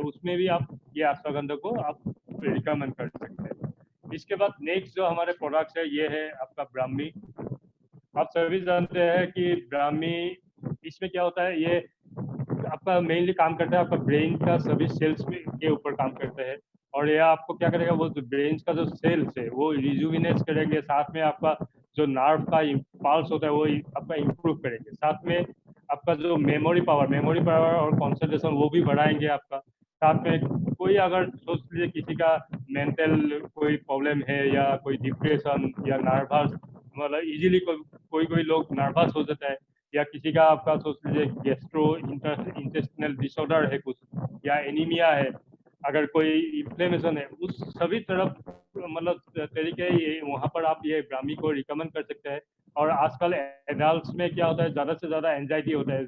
उसमें भी आप ये अश्वगंधा को आप रिकमेंड कर सकते हैं। इसके बाद नेक्स्ट जो हमारे प्रोडक्ट्स है ये है आपका ब्राह्मी। आप सभी जानते हैं कि ब्राह्मी, इसमें क्या होता है, ये आपका मेनली काम करता है आपका ब्रेन का सभी सेल्स के ऊपर काम करते हैं। और यह आपको क्या करेगा, वो ब्रेन का जो सेल्स है वो रिजुविनेट करेंगे, साथ में आपका जो नर्व का इम्पल्स होता है वो आपका इम्प्रूव करेंगे, साथ में आपका जो मेमोरी पावर और कंसंट्रेशन वो भी बढ़ाएंगे आपका। साथ में कोई अगर सोच लीजिए किसी का मेंटल कोई प्रॉब्लम है या कोई डिप्रेशन या नर्वस, मतलब इजीली कोई कोई लोग नर्वस हो जाता है, या किसी का आपका सोच लीजिए गैस्ट्रो इंटेस्टिनल डिसऑर्डर है कुछ, या एनीमिया है, अगर कोई इन्फ्लेमेशन है, उस सभी तरफ मतलब तरीके ये वहाँ पर आप ये ब्राह्मी को रिकमेंड कर सकते हैं। और आजकल एडल्ट्स में क्या होता है, ज़्यादा से ज़्यादा एंजाइटी होता है,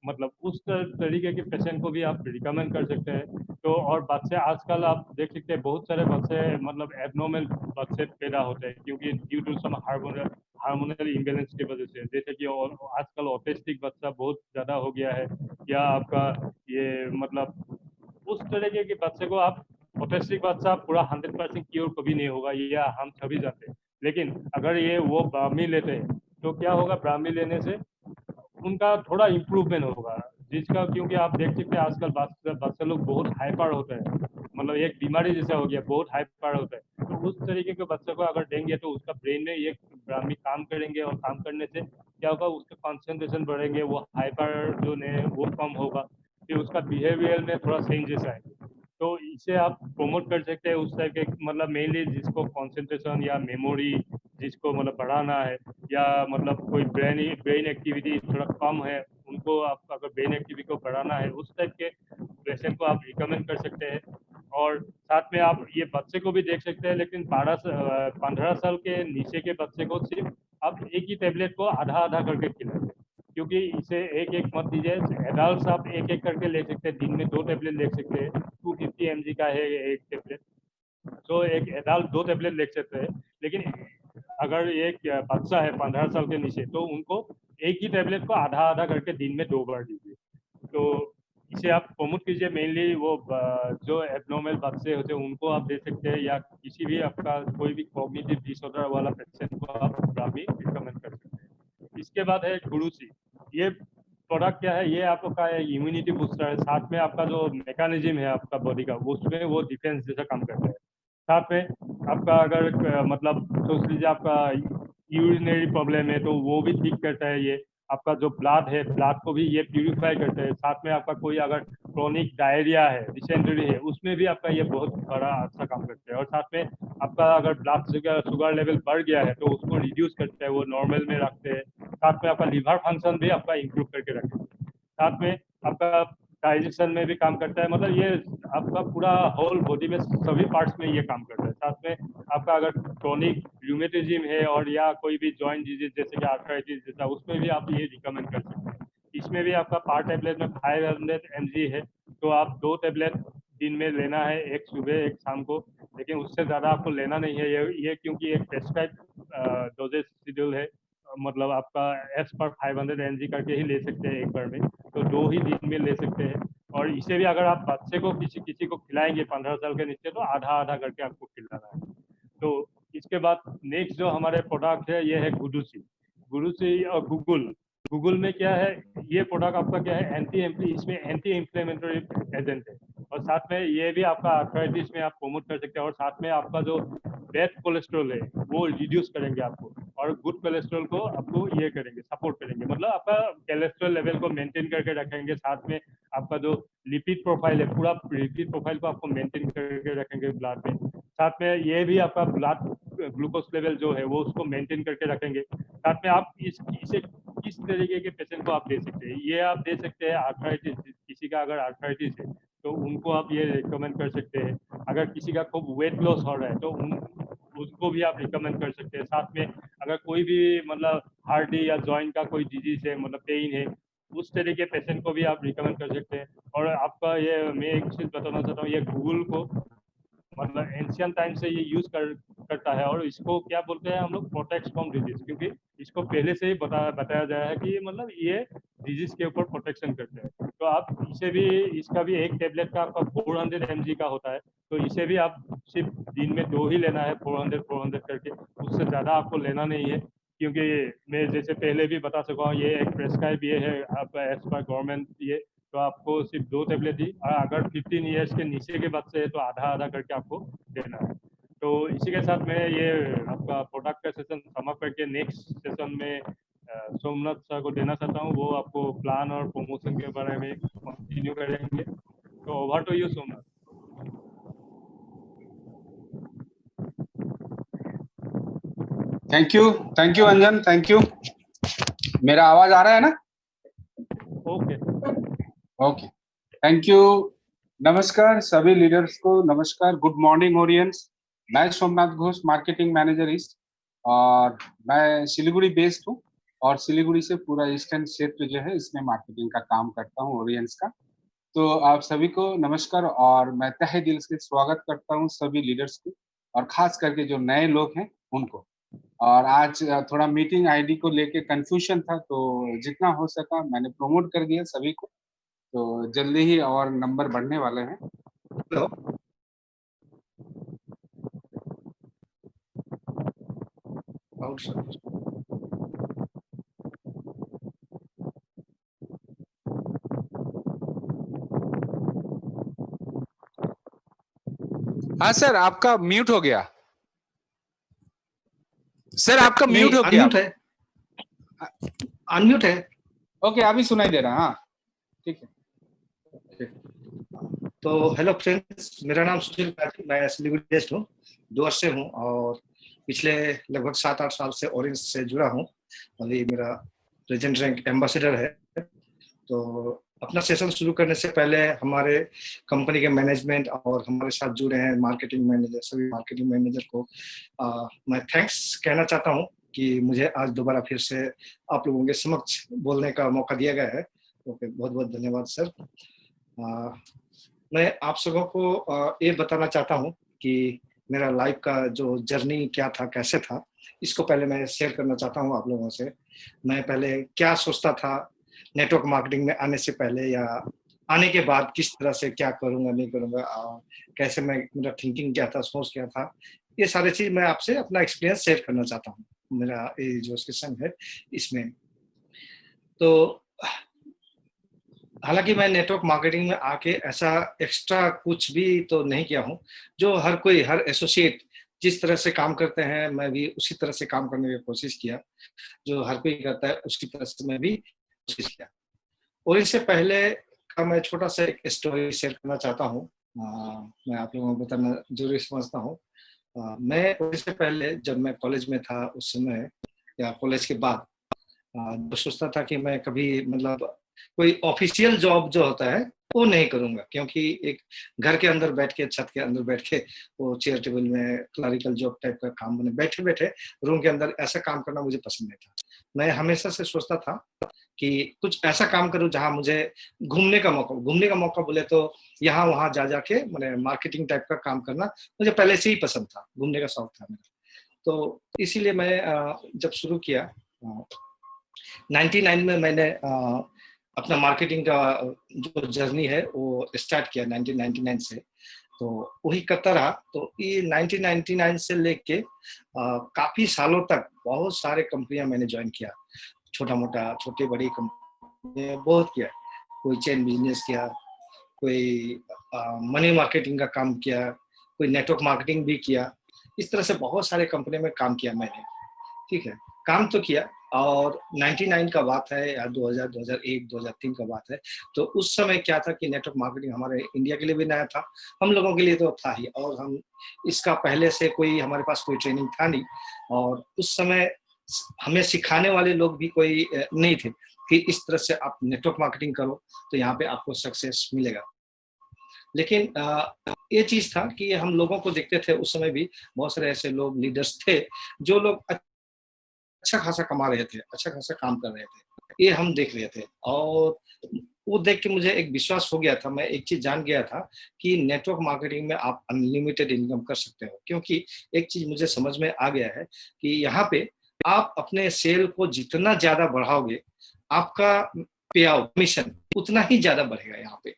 मतलब उस तरीके के पेशेंट को भी आप रिकमेंड कर सकते हैं। तो और बच्चे आजकल आप देख सकते हैं बहुत सारे बच्चे मतलब एबनॉर्मल बच्चे पैदा होते हैं, क्योंकि due to some hormonal imbalance की वजह से, जैसे कि आजकल ऑटिस्टिक बच्चा बहुत ज़्यादा हो गया है, या आपका ये मतलब उस तरीके के बच्चे को आप, ऑटिस्टिक बच्चा पूरा 100% क्योर कभी नहीं होगा, या हम सभी जानते हैं। लेकिन अगर ये वो ब्राह्मी लेते हैं तो क्या होगा, ब्राह्मी लेने से उनका थोड़ा इम्प्रूवमेंट होगा, जिसका क्योंकि आप देख सकते हैं आजकल बच्चे लोग बहुत हाइपर होते हैं, मतलब एक बीमारी जैसा हो गया, बहुत हाइपर होता है। तो उस तरीके के बच्चे को अगर देंगे तो उसका ब्रेन में ये ब्राह्मी काम करेंगे, और काम करने से क्या होगा, उसके कंसंट्रेशन बढ़ेंगे, वो हाइपर जो है वो कम होगा, फिर उसका बिहेवियर में थोड़ा चेंजेस आएंगे। तो इसे आप प्रमोट कर सकते हैं उस टाइप के, मतलब मेनली जिसको कंसंट्रेशन या मेमोरी जिसको मतलब बढ़ाना है, या मतलब कोई ब्रेन एक्टिविटी थोड़ा कम है, उनको आप अगर ब्रेन एक्टिविटी को बढ़ाना है, उस टाइप के पेशेंट को आप रिकमेंड कर सकते हैं। और साथ में आप ये बच्चे को भी देख सकते हैं, लेकिन 15 साल के नीचे के बच्चे को सिर्फ आप एक ही टेबलेट को आधा आधा करके खिलाएंगे, क्योंकि इसे एक एक मत दीजिए। एडल्ट आप एक एक करके ले सकते हैं, दिन में 2 टेबलेट ले सकते हैं, 250 mg का है एक टेबलेट, तो एक एडल्ट 2 टेबलेट ले सकते हैं। लेकिन अगर एक बच्चा है 15 साल के नीचे, तो उनको एक ही टेबलेट को आधा आधा करके दिन में 2 बार दीजिए। तो इसे आप प्रमोट कीजिए, मेनली वो जो एबनॉर्मल बच्चे होते हैं उनको आप दे सकते हैं, या किसी भी आपका कोई भी कॉग्निटिव डिसऑर्डर वाला पेशेंट को आप ब्राह्मी रिकमेंड कर सकते हैं। इसके बाद है गुरुची। ये प्रोडक्ट क्या है, ये आपका इम्यूनिटी बूस्टर है, साथ में आपका जो मैकेनिज्म है आपका बॉडी का, उसमें वो डिफेंस जैसा काम करता है। साथ में आपका अगर मतलब सोच लीजिए आपका यूरिनरी प्रॉब्लम है तो वो भी ठीक करता है ये। आपका जो ब्लड है, ब्लड को भी ये प्यूरिफाई करता है। साथ में आपका कोई अगर क्रोनिक डायरिया है, डिसेंट्री है, उसमें भी आपका ये बहुत बड़ा अच्छा काम करता है। और साथ में आपका अगर ब्लड शुगर लेवल बढ़ गया है तो उसको रिड्यूस करता है, वो नॉर्मल में रखते हैं। साथ में आपका लिवर फंक्शन भी आपका इंप्रूव करके रखेंगे। साथ में आपका डाइजेशन में भी काम करता है, मतलब ये आपका पूरा होल बॉडी में सभी पार्ट्स में ये काम करता है। साथ में आपका अगर क्रोनिक रूमेटिज्म है और या कोई भी जॉइंट डिजीज जैसे कि आर्थराइटिस जैसा, उसमें भी आप ये रिकमेंड कर सकते हैं। इसमें भी आपका पर टेबलेट में 500 mg है, तो आप 2 टेबलेट दिन में लेना है, एक सुबह एक शाम को। लेकिन उससे ज़्यादा आपको लेना नहीं है, ये क्योंकि एक प्रेस्क्राइब डोजेज शेड्यूल है, मतलब आपका एस पर 500 mg करके ही ले सकते हैं एक बार में, तो 2 ही दिन में ले सकते हैं। और इसे भी अगर आप बच्चे को किसी किसी को खिलाएंगे 15 साल के नीचे, तो आधा आधा करके आपको खिलाना है। तो इसके बाद नेक्स्ट जो हमारे प्रोडक्ट है ये है गुडुसी। गुडुसी और गूगल। गूगल में क्या है, ये प्रोडक्ट आपका क्या है, इसमें एंटी इंफ्लेमेटरी एजेंट है। और साथ में ये भी आपका आर्थराइटिस में आप प्रमोट कर सकते हैं। और साथ में आपका जो बैड कोलेस्ट्रॉल है वो रिड्यूस करेंगे आपको, और गुड कोलेस्ट्रॉल को आपको ये करेंगे, सपोर्ट करेंगे, मतलब आपका कोलेस्ट्रॉल लेवल को मेंटेन करके रखेंगे। साथ में आपका जो लिपिड प्रोफाइल है, पूरा लिपिड प्रोफाइल को आपको मेंटेन करके रखेंगे ब्लड में। साथ में ये भी आपका ब्लड ग्लूकोज लेवल जो है वो उसको मेंटेन करके रखेंगे। साथ में आप इसे किस तरीके के पेशेंट को आप दे सकते हैं, ये आप दे सकते हैं आर्थराइटिस, किसी का अगर आर्थराइटिस है तो उनको आप ये रिकमेंड कर सकते हैं। अगर किसी का खूब वेट लॉस हो रहा है तो उसको भी आप रिकमेंड कर सकते हैं। साथ में अगर कोई भी मतलब हार्डी या जॉइंट का कोई डिजीज है, मतलब पेन है, उस तरह के पेशेंट को भी आप रिकमेंड कर सकते हैं। और आपका ये मैं एक चीज़ बताना चाहता हूँ, ये गूगल को मतलब एंशियंट टाइम से ये यूज करता है, और इसको क्या बोलते हैं हम लोग, प्रोटेक्ट फ्रॉम डिजीज, क्योंकि इसको पहले से ही बताया गया है कि मतलब ये डिजीज के ऊपर प्रोटेक्शन करते हैं। तो आप इसे भी, इसका भी एक टेबलेट का आपका 400 mg का होता है, तो इसे भी आप सिर्फ दिन में 2 ही लेना है, 400 करके, उससे ज़्यादा आपको लेना नहीं है। क्योंकि मैं जैसे पहले भी बता चुका हूँ, ये एक प्रेस्क्राइब ये है आपका एज पर गवर्नमेंट, ये तो आपको सिर्फ 2 टेबलेट ही, और अगर 15 ईयर्स के नीचे के बच्चे हैं तो आधा आधा करके आपको देना है। तो इसी के साथ मैं ये आपका प्रोडक्ट का सेशन समाप्त करके नेक्स्ट सेशन में सोमनाथ सर को देना चाहता हूँ, वो आपको प्लान और प्रमोशन के बारे में कंटिन्यू करेंगे। तो over to you Somnath. Thank you Anjan, thank you. मेरा आवाज आ रहा है ना? Okay okay, thank you. नमस्कार सभी लीडर्स को, नमस्कार, गुड मॉर्निंग ऑडियंस। मैं Somnath Ghosh, marketing manager east, और मैं सिलीगुड़ी बेस्ड हूँ, और सिलीगुड़ी से पूरा ईस्टर्न क्षेत्र जो है इसमें मार्केटिंग का काम करता हूँ, ऑडियंस का। तो आप सभी को नमस्कार, और मैं तहे दिल से स्वागत करता हूँ सभी लीडर्स को, और खास करके जो नए लोग हैं उनको। और आज थोड़ा मीटिंग आईडी को लेके कंफ्यूजन था, तो जितना हो सका मैंने प्रमोट कर दिया सभी को, तो जल्दी ही और नंबर बढ़ने वाले हैं। हेलो, हाँ सर, आपका म्यूट हो गया। सर आपका म्यूट हो गया। अनम्यूट है, अनम्यूट है। ओके, अभी सुनाई दे रहा है। हाँ ठीक है। तो हेलो फ्रेंड्स, मेरा नाम सुशील पाठी, मैं सिलीगुड़ी बेस्ड हूँ, 2 वर्ष से हूँ, और पिछले लगभग 7-8 साल से ऑरेंज से जुड़ा हूँ। अभी मेरा प्रेजेंट रैंक एम्बेसडर है। तो अपना सेशन शुरू करने से पहले हमारे कंपनी के मैनेजमेंट और हमारे साथ जुड़े हैं मार्केटिंग मैनेजर, सभी मार्केटिंग मैनेजर को मैं थैंक्स कहना चाहता हूँ कि मुझे आज दोबारा फिर से आप लोगों के समक्ष बोलने का मौका दिया गया है। ओके, बहुत बहुत धन्यवाद सर। मैं आप सबों को ये बताना चाहता हूँ कि मेरा लाइफ का जो जर्नी क्या था, कैसे था, इसको पहले मैं शेयर करना चाहता हूँ आप लोगों से। मैं पहले क्या सोचता था नेटवर्क मार्केटिंग में आने से पहले, या आने के बाद किस तरह से क्या करूँगा नहीं करूँगा, कैसे मैं, मेरा थिंकिंग क्या था, सोच क्या था, ये सारी चीज मैं आपसे अपना एक्सपीरियंस शेयर करना चाहता हूँ मेरा ये जो सेशन है इसमें। तो हालांकि मैं नेटवर्क मार्केटिंग में आके ऐसा एक्स्ट्रा कुछ भी तो नहीं किया हूँ। जो हर कोई, हर एसोसिएट जिस तरह से काम करते हैं, मैं भी उसी तरह से काम करने की कोशिश किया। जो हर कोई करता है उसकी तरह से मैं भी कोशिश किया। और इससे पहले का मैं छोटा सा एक स्टोरी शेयर करना चाहता हूँ। मैं आप लोगों को बताना जरूरी समझता हूँ। मैं इससे पहले जब मैं कॉलेज में था उस समय, या कॉलेज के बाद, जो सोचता था कि मैं कभी मतलब कोई ऑफिशियल जॉब जो होता है वो नहीं करूंगा, क्योंकि एक घर के अंदर बैठ के, छत के अंदर बैठ के, वो चेयर टेबल में क्लरिकल जॉब टाइप का काम, मैंने बैठे बैठे रूम के अंदर ऐसा काम करना मुझे पसंद नहीं था। मैं हमेशा से सोचता था कि कुछ ऐसा काम करूं जहां मुझे घूमने का मौका बोले तो यहाँ वहां जा जाके मैंने मार्केटिंग टाइप का काम करना मुझे पहले से ही पसंद था, घूमने का शौक था मेरा। तो इसीलिए मैं जब शुरू किया 99 में, मैंने अपना मार्केटिंग का जो जर्नी है वो स्टार्ट किया 1999 से। तो वही करता रहा। तो ये 1999 से लेके काफी सालों तक बहुत सारे कंपनियां मैंने ज्वाइन किया, छोटा मोटा, छोटी बड़ी कंपनी बहुत किया। कोई चेन बिजनेस किया, कोई मनी मार्केटिंग का काम किया, कोई नेटवर्क मार्केटिंग भी किया। इस तरह से बहुत सारे कंपनी में काम किया मैंने। ठीक है, काम तो किया। और 99 का बात है, या 2000, 2001, 2003 का बात है। तो उस समय क्या था कि नेटवर्क मार्केटिंग हमारे इंडिया के लिए भी नया था, हम लोगों के लिए तो था ही, और हम इसका पहले से कोई, हमारे पास कोई ट्रेनिंग था नहीं, और उस समय हमें सिखाने वाले लोग भी कोई नहीं थे कि इस तरह से आप नेटवर्क मार्केटिंग करो तो यहाँ पे आपको सक्सेस मिलेगा। लेकिन ये चीज था कि हम लोगों को देखते थे उस समय भी, बहुत सारे ऐसे लोग, लीडर्स थे जो लोग अच्छा खासा कमा रहे थे, अच्छा खासा काम कर रहे थे, ये हम देख रहे थे। और वो देख के मुझे एक विश्वास हो गया था, मैं एक चीज जान गया था कि नेटवर्क मार्केटिंग में आप अनलिमिटेड इनकम कर सकते हो, क्योंकि एक चीज मुझे समझ में आ गया है कि यहाँ पे आप अपने सेल को जितना ज्यादा बढ़ाओगे, आपका पे आउट कमीशन उतना ही ज्यादा बढ़ेगा यहाँ पे।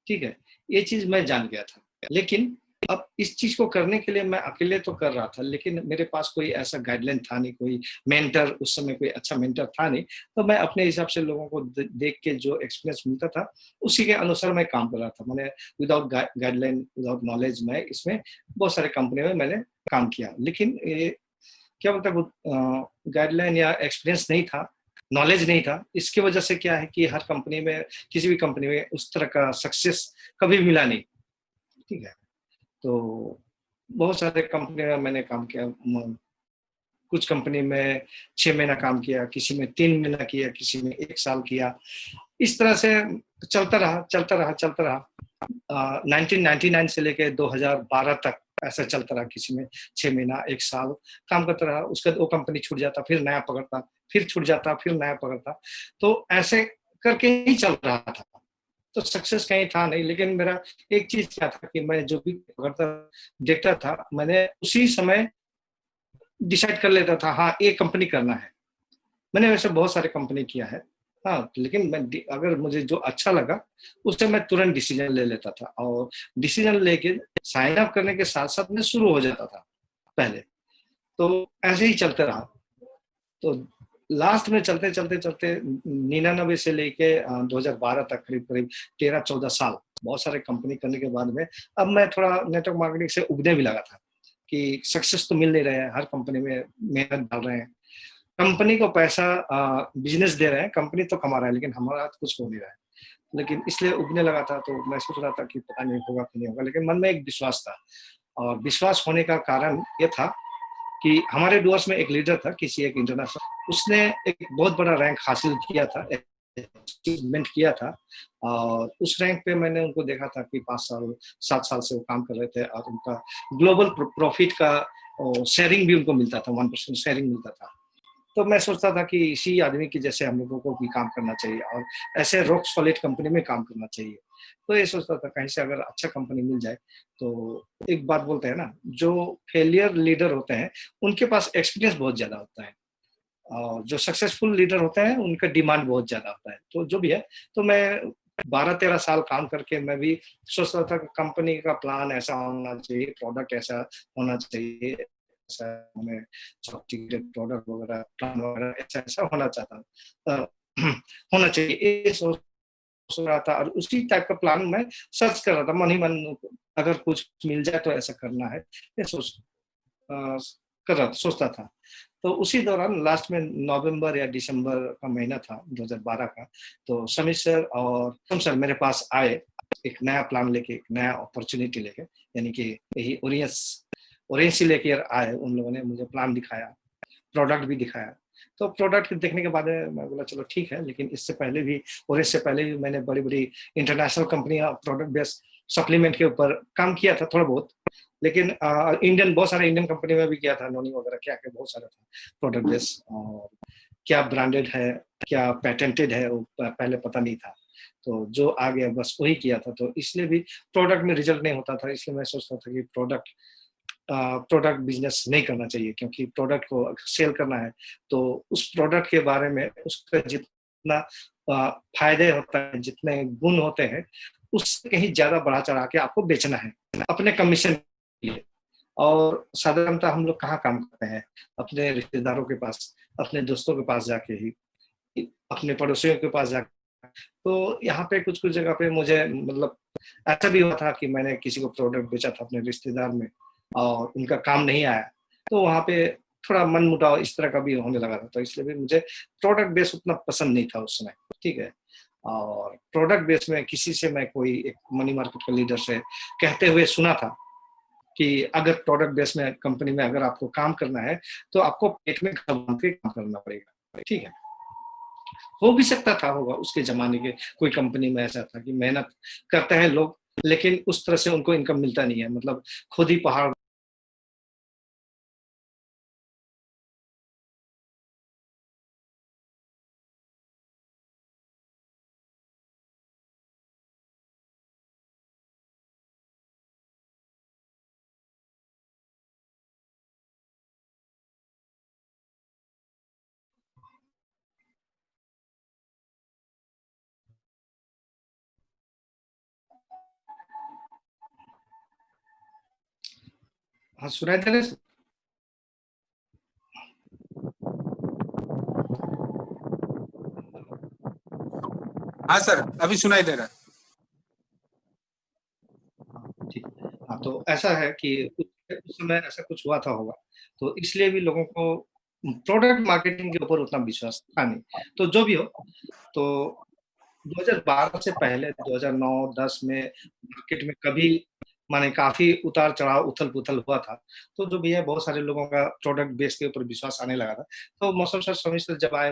ठीक है, ये चीज मैं जान गया था। लेकिन अब इस चीज को करने के लिए मैं अकेले तो कर रहा था, लेकिन मेरे पास कोई ऐसा गाइडलाइन था नहीं, कोई मेंटर, उस समय कोई अच्छा मेंटर था नहीं। तो मैं अपने हिसाब से लोगों को देख के जो एक्सपीरियंस मिलता था उसी के अनुसार मैं काम कर रहा था। मैंने विदाउट गाइडलाइन, विदाउट नॉलेज, मैं इसमें बहुत सारे कंपनी में मैंने काम किया। लेकिन ये क्या बोलता है, गाइडलाइन या एक्सपीरियंस नहीं था, नॉलेज नहीं था। इसकी वजह से क्या है कि हर कंपनी में, किसी भी कंपनी में उस तरह का सक्सेस कभी मिला नहीं। ठीक है, तो बहुत सारे कंपनी में मैंने काम किया। कुछ कंपनी में 6 महीना काम किया, किसी में 3 महीना किया, किसी में 1 साल किया। इस तरह से चलता रहा चलता रहा चलता रहा। 1999 से लेके 2012 तक ऐसा चलता रहा। किसी में 6 महीना, 1 साल काम करता रहा, उसके बाद वो कंपनी छूट जाता, फिर नया पकड़ता, फिर छूट जाता, फिर नया पकड़ता। तो ऐसे करके ही चल रहा था। तो सक्सेस कहीं था नहीं। लेकिन मेरा एक चीज क्या था कि मैं जो भी पकड़ता देखता था, मैंने उसी समय डिसाइड कर लेता था, हाँ ये कंपनी करना है। मैंने वैसे बहुत सारे कंपनी किया है, हाँ, लेकिन मैं अगर मुझे जो अच्छा लगा उससे मैं तुरंत डिसीजन ले लेता था, और डिसीजन लेके साइन अप करने के साथ साथ मैं शुरू हो जाता था पहले। तो ऐसे ही चलते रहा। तो लास्ट में चलते चलते चलते 99 से लेके 2012 तक करीब करीब 13-14 साल बहुत सारे कंपनी करने के बाद में अब मैं थोड़ा नेटवर्क मार्केटिंग से उगने भी लगा था कि सक्सेस तो मिल नहीं रहे हैं, हर कंपनी में मेहनत डाल रहे हैं, कंपनी को पैसा बिजनेस दे रहे हैं, कंपनी तो कमा रहा है, लेकिन हमारा कुछ हो नहीं रहा है। लेकिन इसलिए उगने लगा था। तो मैं सोच रहा था कि पता नहीं होगा कि नहीं होगा, लेकिन मन में एक विश्वास था। और विश्वास होने का कारण ये था कि हमारे डूअर्स में एक लीडर था, किसी एक इंटरनेशनल, उसने एक बहुत बड़ा रैंक हासिल किया था, अचीवमेंट किया था। और उस रैंक पे मैंने उनको देखा था कि 5 साल 7 साल से वो काम कर रहे थे, और उनका ग्लोबल प्रॉफिट का शेयरिंग भी उनको मिलता था, 1% शेयरिंग मिलता था। तो मैं सोचता था कि इसी आदमी की जैसे हम लोगों को भी काम करना चाहिए, और ऐसे रॉक सॉलिड कंपनी में काम करना चाहिए। तो ये सोचता था कहीं से अगर अच्छा कंपनी मिल जाए। तो एक बात बोलते हैं ना, जो फेलियर लीडर होते हैं उनके पास एक्सपीरियंस बहुत ज्यादा होता है, और जो सक्सेसफुल लीडर होते हैं उनका डिमांड बहुत ज्यादा होता है। तो जो भी है, तो मैं 12-13 साल काम करके मैं भी सोचता था कि कंपनी का प्लान ऐसा होना चाहिए, प्रोडक्ट ऐसा होना चाहिए, ऐसा हमें प्रोडक्ट वगैरह, प्लान वगैरह ऐसा ऐसा होना चाहता होना चाहिए, ये सोच रहा था। और उसी टाइप का प्लान मैं सर्च कर रहा था मन ही मन, अगर कुछ मिल जाए तो ऐसा करना है, ये कर रहा सोचता था। तो उसी दौरान लास्ट में नवंबर या दिसंबर का महीना था 2012 का। तो समीर सर और तुम सर मेरे पास आए एक नया प्लान लेके, एक नया अपॉर्चुनिटी लेके, यानी कि यही ओरियंस लेके आए। उन लोगों ने मुझे प्लान दिखाया, प्रोडक्ट भी दिखाया। तो प्रोडक्ट देखने के बाद मैं बोला चलो ठीक है। लेकिन इससे पहले भी, और इससे पहले भी मैंने बड़ी बड़ी इंटरनेशनल कंपनियां प्रोडक्ट बेस्ड सप्लीमेंट के ऊपर काम किया था थोड़ा बहुत। लेकिन इंडियन, बहुत सारे इंडियन कंपनी में भी किया था, नोनी वगैरह, क्या क्या बहुत सारा था प्रोडक्ट बेस्ड। और क्या ब्रांडेड है, क्या पेटेंटेड है, वो पहले पता नहीं था। तो जो आ गया बस वही किया था। तो इसलिए भी प्रोडक्ट में रिजल्ट नहीं होता था, इसलिए मैं सोचता था कि प्रोडक्ट बिजनेस नहीं करना चाहिए, क्योंकि प्रोडक्ट को सेल करना है तो उस प्रोडक्ट के बारे में उसका जितना फायदे होता है, जितने गुण होते हैं, उससे कहीं ज्यादा बढ़ा चढ़ा के आपको बेचना है अपने कमीशन के लिए। और साधारणतः हम लोग कहाँ काम करते हैं, अपने रिश्तेदारों के पास, अपने दोस्तों के पास जाके ही, अपने पड़ोसियों के पास जाके। तो यहाँ पे कुछ कुछ जगह पे मुझे मतलब ऐसा भी हुआ था कि मैंने किसी को प्रोडक्ट बेचा था अपने रिश्तेदार में, और उनका काम नहीं आया। तो वहाँ पे थोड़ा मन मुटाव इस तरह का भी होने लगा था। तो इसलिए भी मुझे प्रोडक्ट बेस उतना पसंद नहीं था उस समय। ठीक है, और प्रोडक्ट बेस में किसी से मैं कोई एक मनी मार्केट के लीडर से कहते हुए सुना था कि अगर प्रोडक्ट बेस में कंपनी में अगर आपको काम करना है तो आपको पेट में घर बांध के काम करना पड़ेगा। ठीक है, हो भी सकता था, होगा उसके जमाने के कोई कंपनी में ऐसा था कि मेहनत करते हैं लोग, लेकिन उस तरह से उनको इनकम मिलता नहीं है, मतलब खुद ही पहाड़ हाँ, सुनाई दे रहा है? हाँ सर, अभी सुनाई दे रहा है। ठीक। हाँ, तो ऐसा है कि उस समय ऐसा कुछ हुआ था होगा, तो इसलिए भी लोगों को प्रोडक्ट मार्केटिंग के ऊपर उतना विश्वास था नहीं। तो जो भी हो, तो 2012 से पहले 2009-10 में मार्केट में कभी माने काफी उतार चढ़ाव उथल पुथल हुआ था। तो जो भी है, बहुत सारे लोगों का प्रोडक्ट बेस के ऊपर विश्वास आने लगा था। तो मौसम सर समय से जब आए,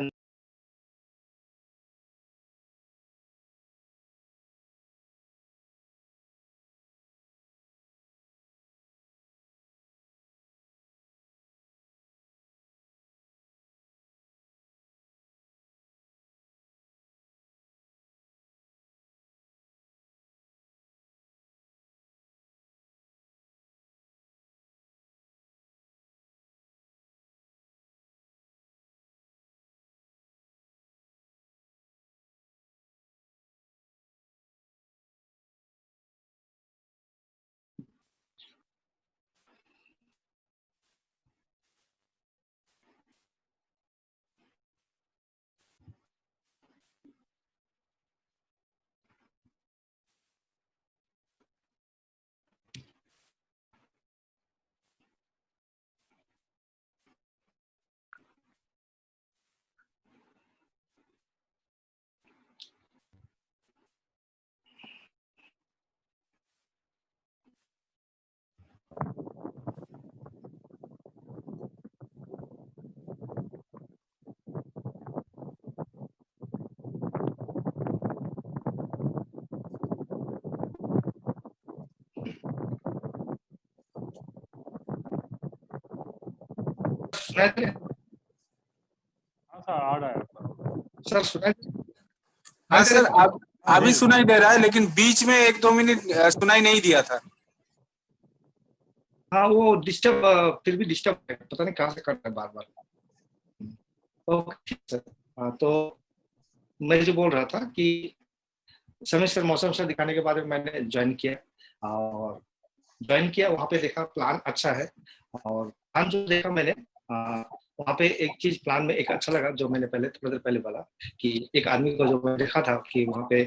सुनाई दे रहा है? हाँ सर, आ रहा है। सर सुनाई हाँ सुनाई दे सर, रहा है? अब अभी सुनाई दे रहा है, लेकिन बीच में 1-2 मिनट सुनाई नहीं दिया था। हाँ, वो डिस्टर्ब, फिर भी डिस्टर्ब है, पता नहीं कहाँ से कर रहा है बार बार। ओके ठीक सर। हाँ, तो मैं जो बोल रहा था कि समय सर मौसम सर दिखाने के बाद में मैंने ज्वाइन किया, और ज्वाइन किया, वहाँ पे देखा प्लान अच्छा है। और प्लान जो देखा मैंने, वहाँ पे एक चीज प्लान में एक अच्छा लगा, जो मैंने पहले थोड़ी देर पहले बोला कि एक आदमी को जो मैं देखा था कि वहाँ पे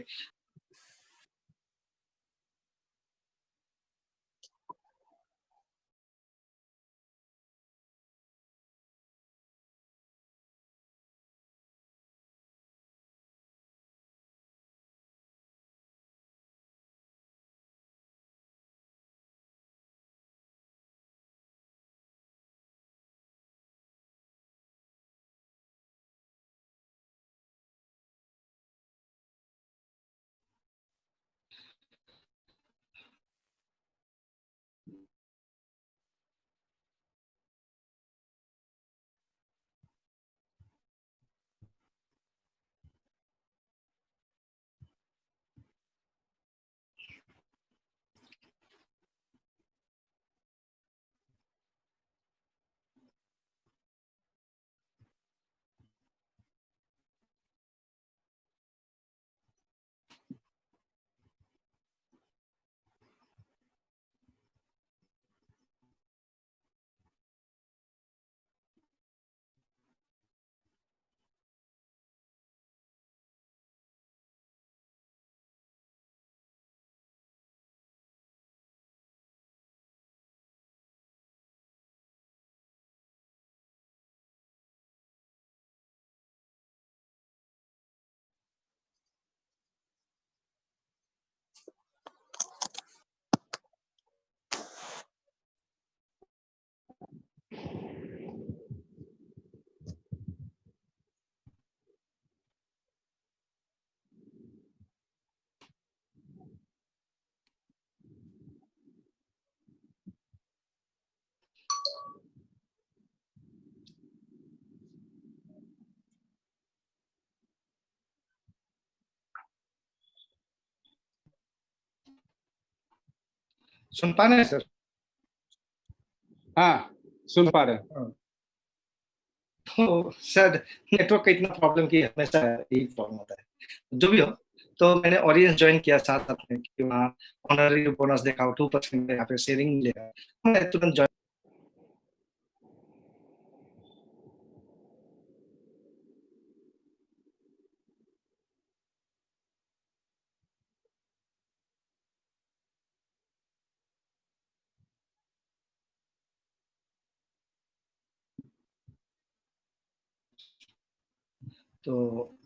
सुन पा रहे हैं सर? हाँ, सुन पा रहे हैं। हाँ। तो शायद नेटवर्क का इतना प्रॉब्लम की हमेशा यही प्रॉब्लम होता है। जो भी हो, तो मैंने ऑडियंस ज्वाइन किया साथ साथ में कि वहाँ ऑनररी बोनस देखा, 2% यहाँ पे शेयरिंग मिलेगा, मैं तुरंत ज्वाइन तो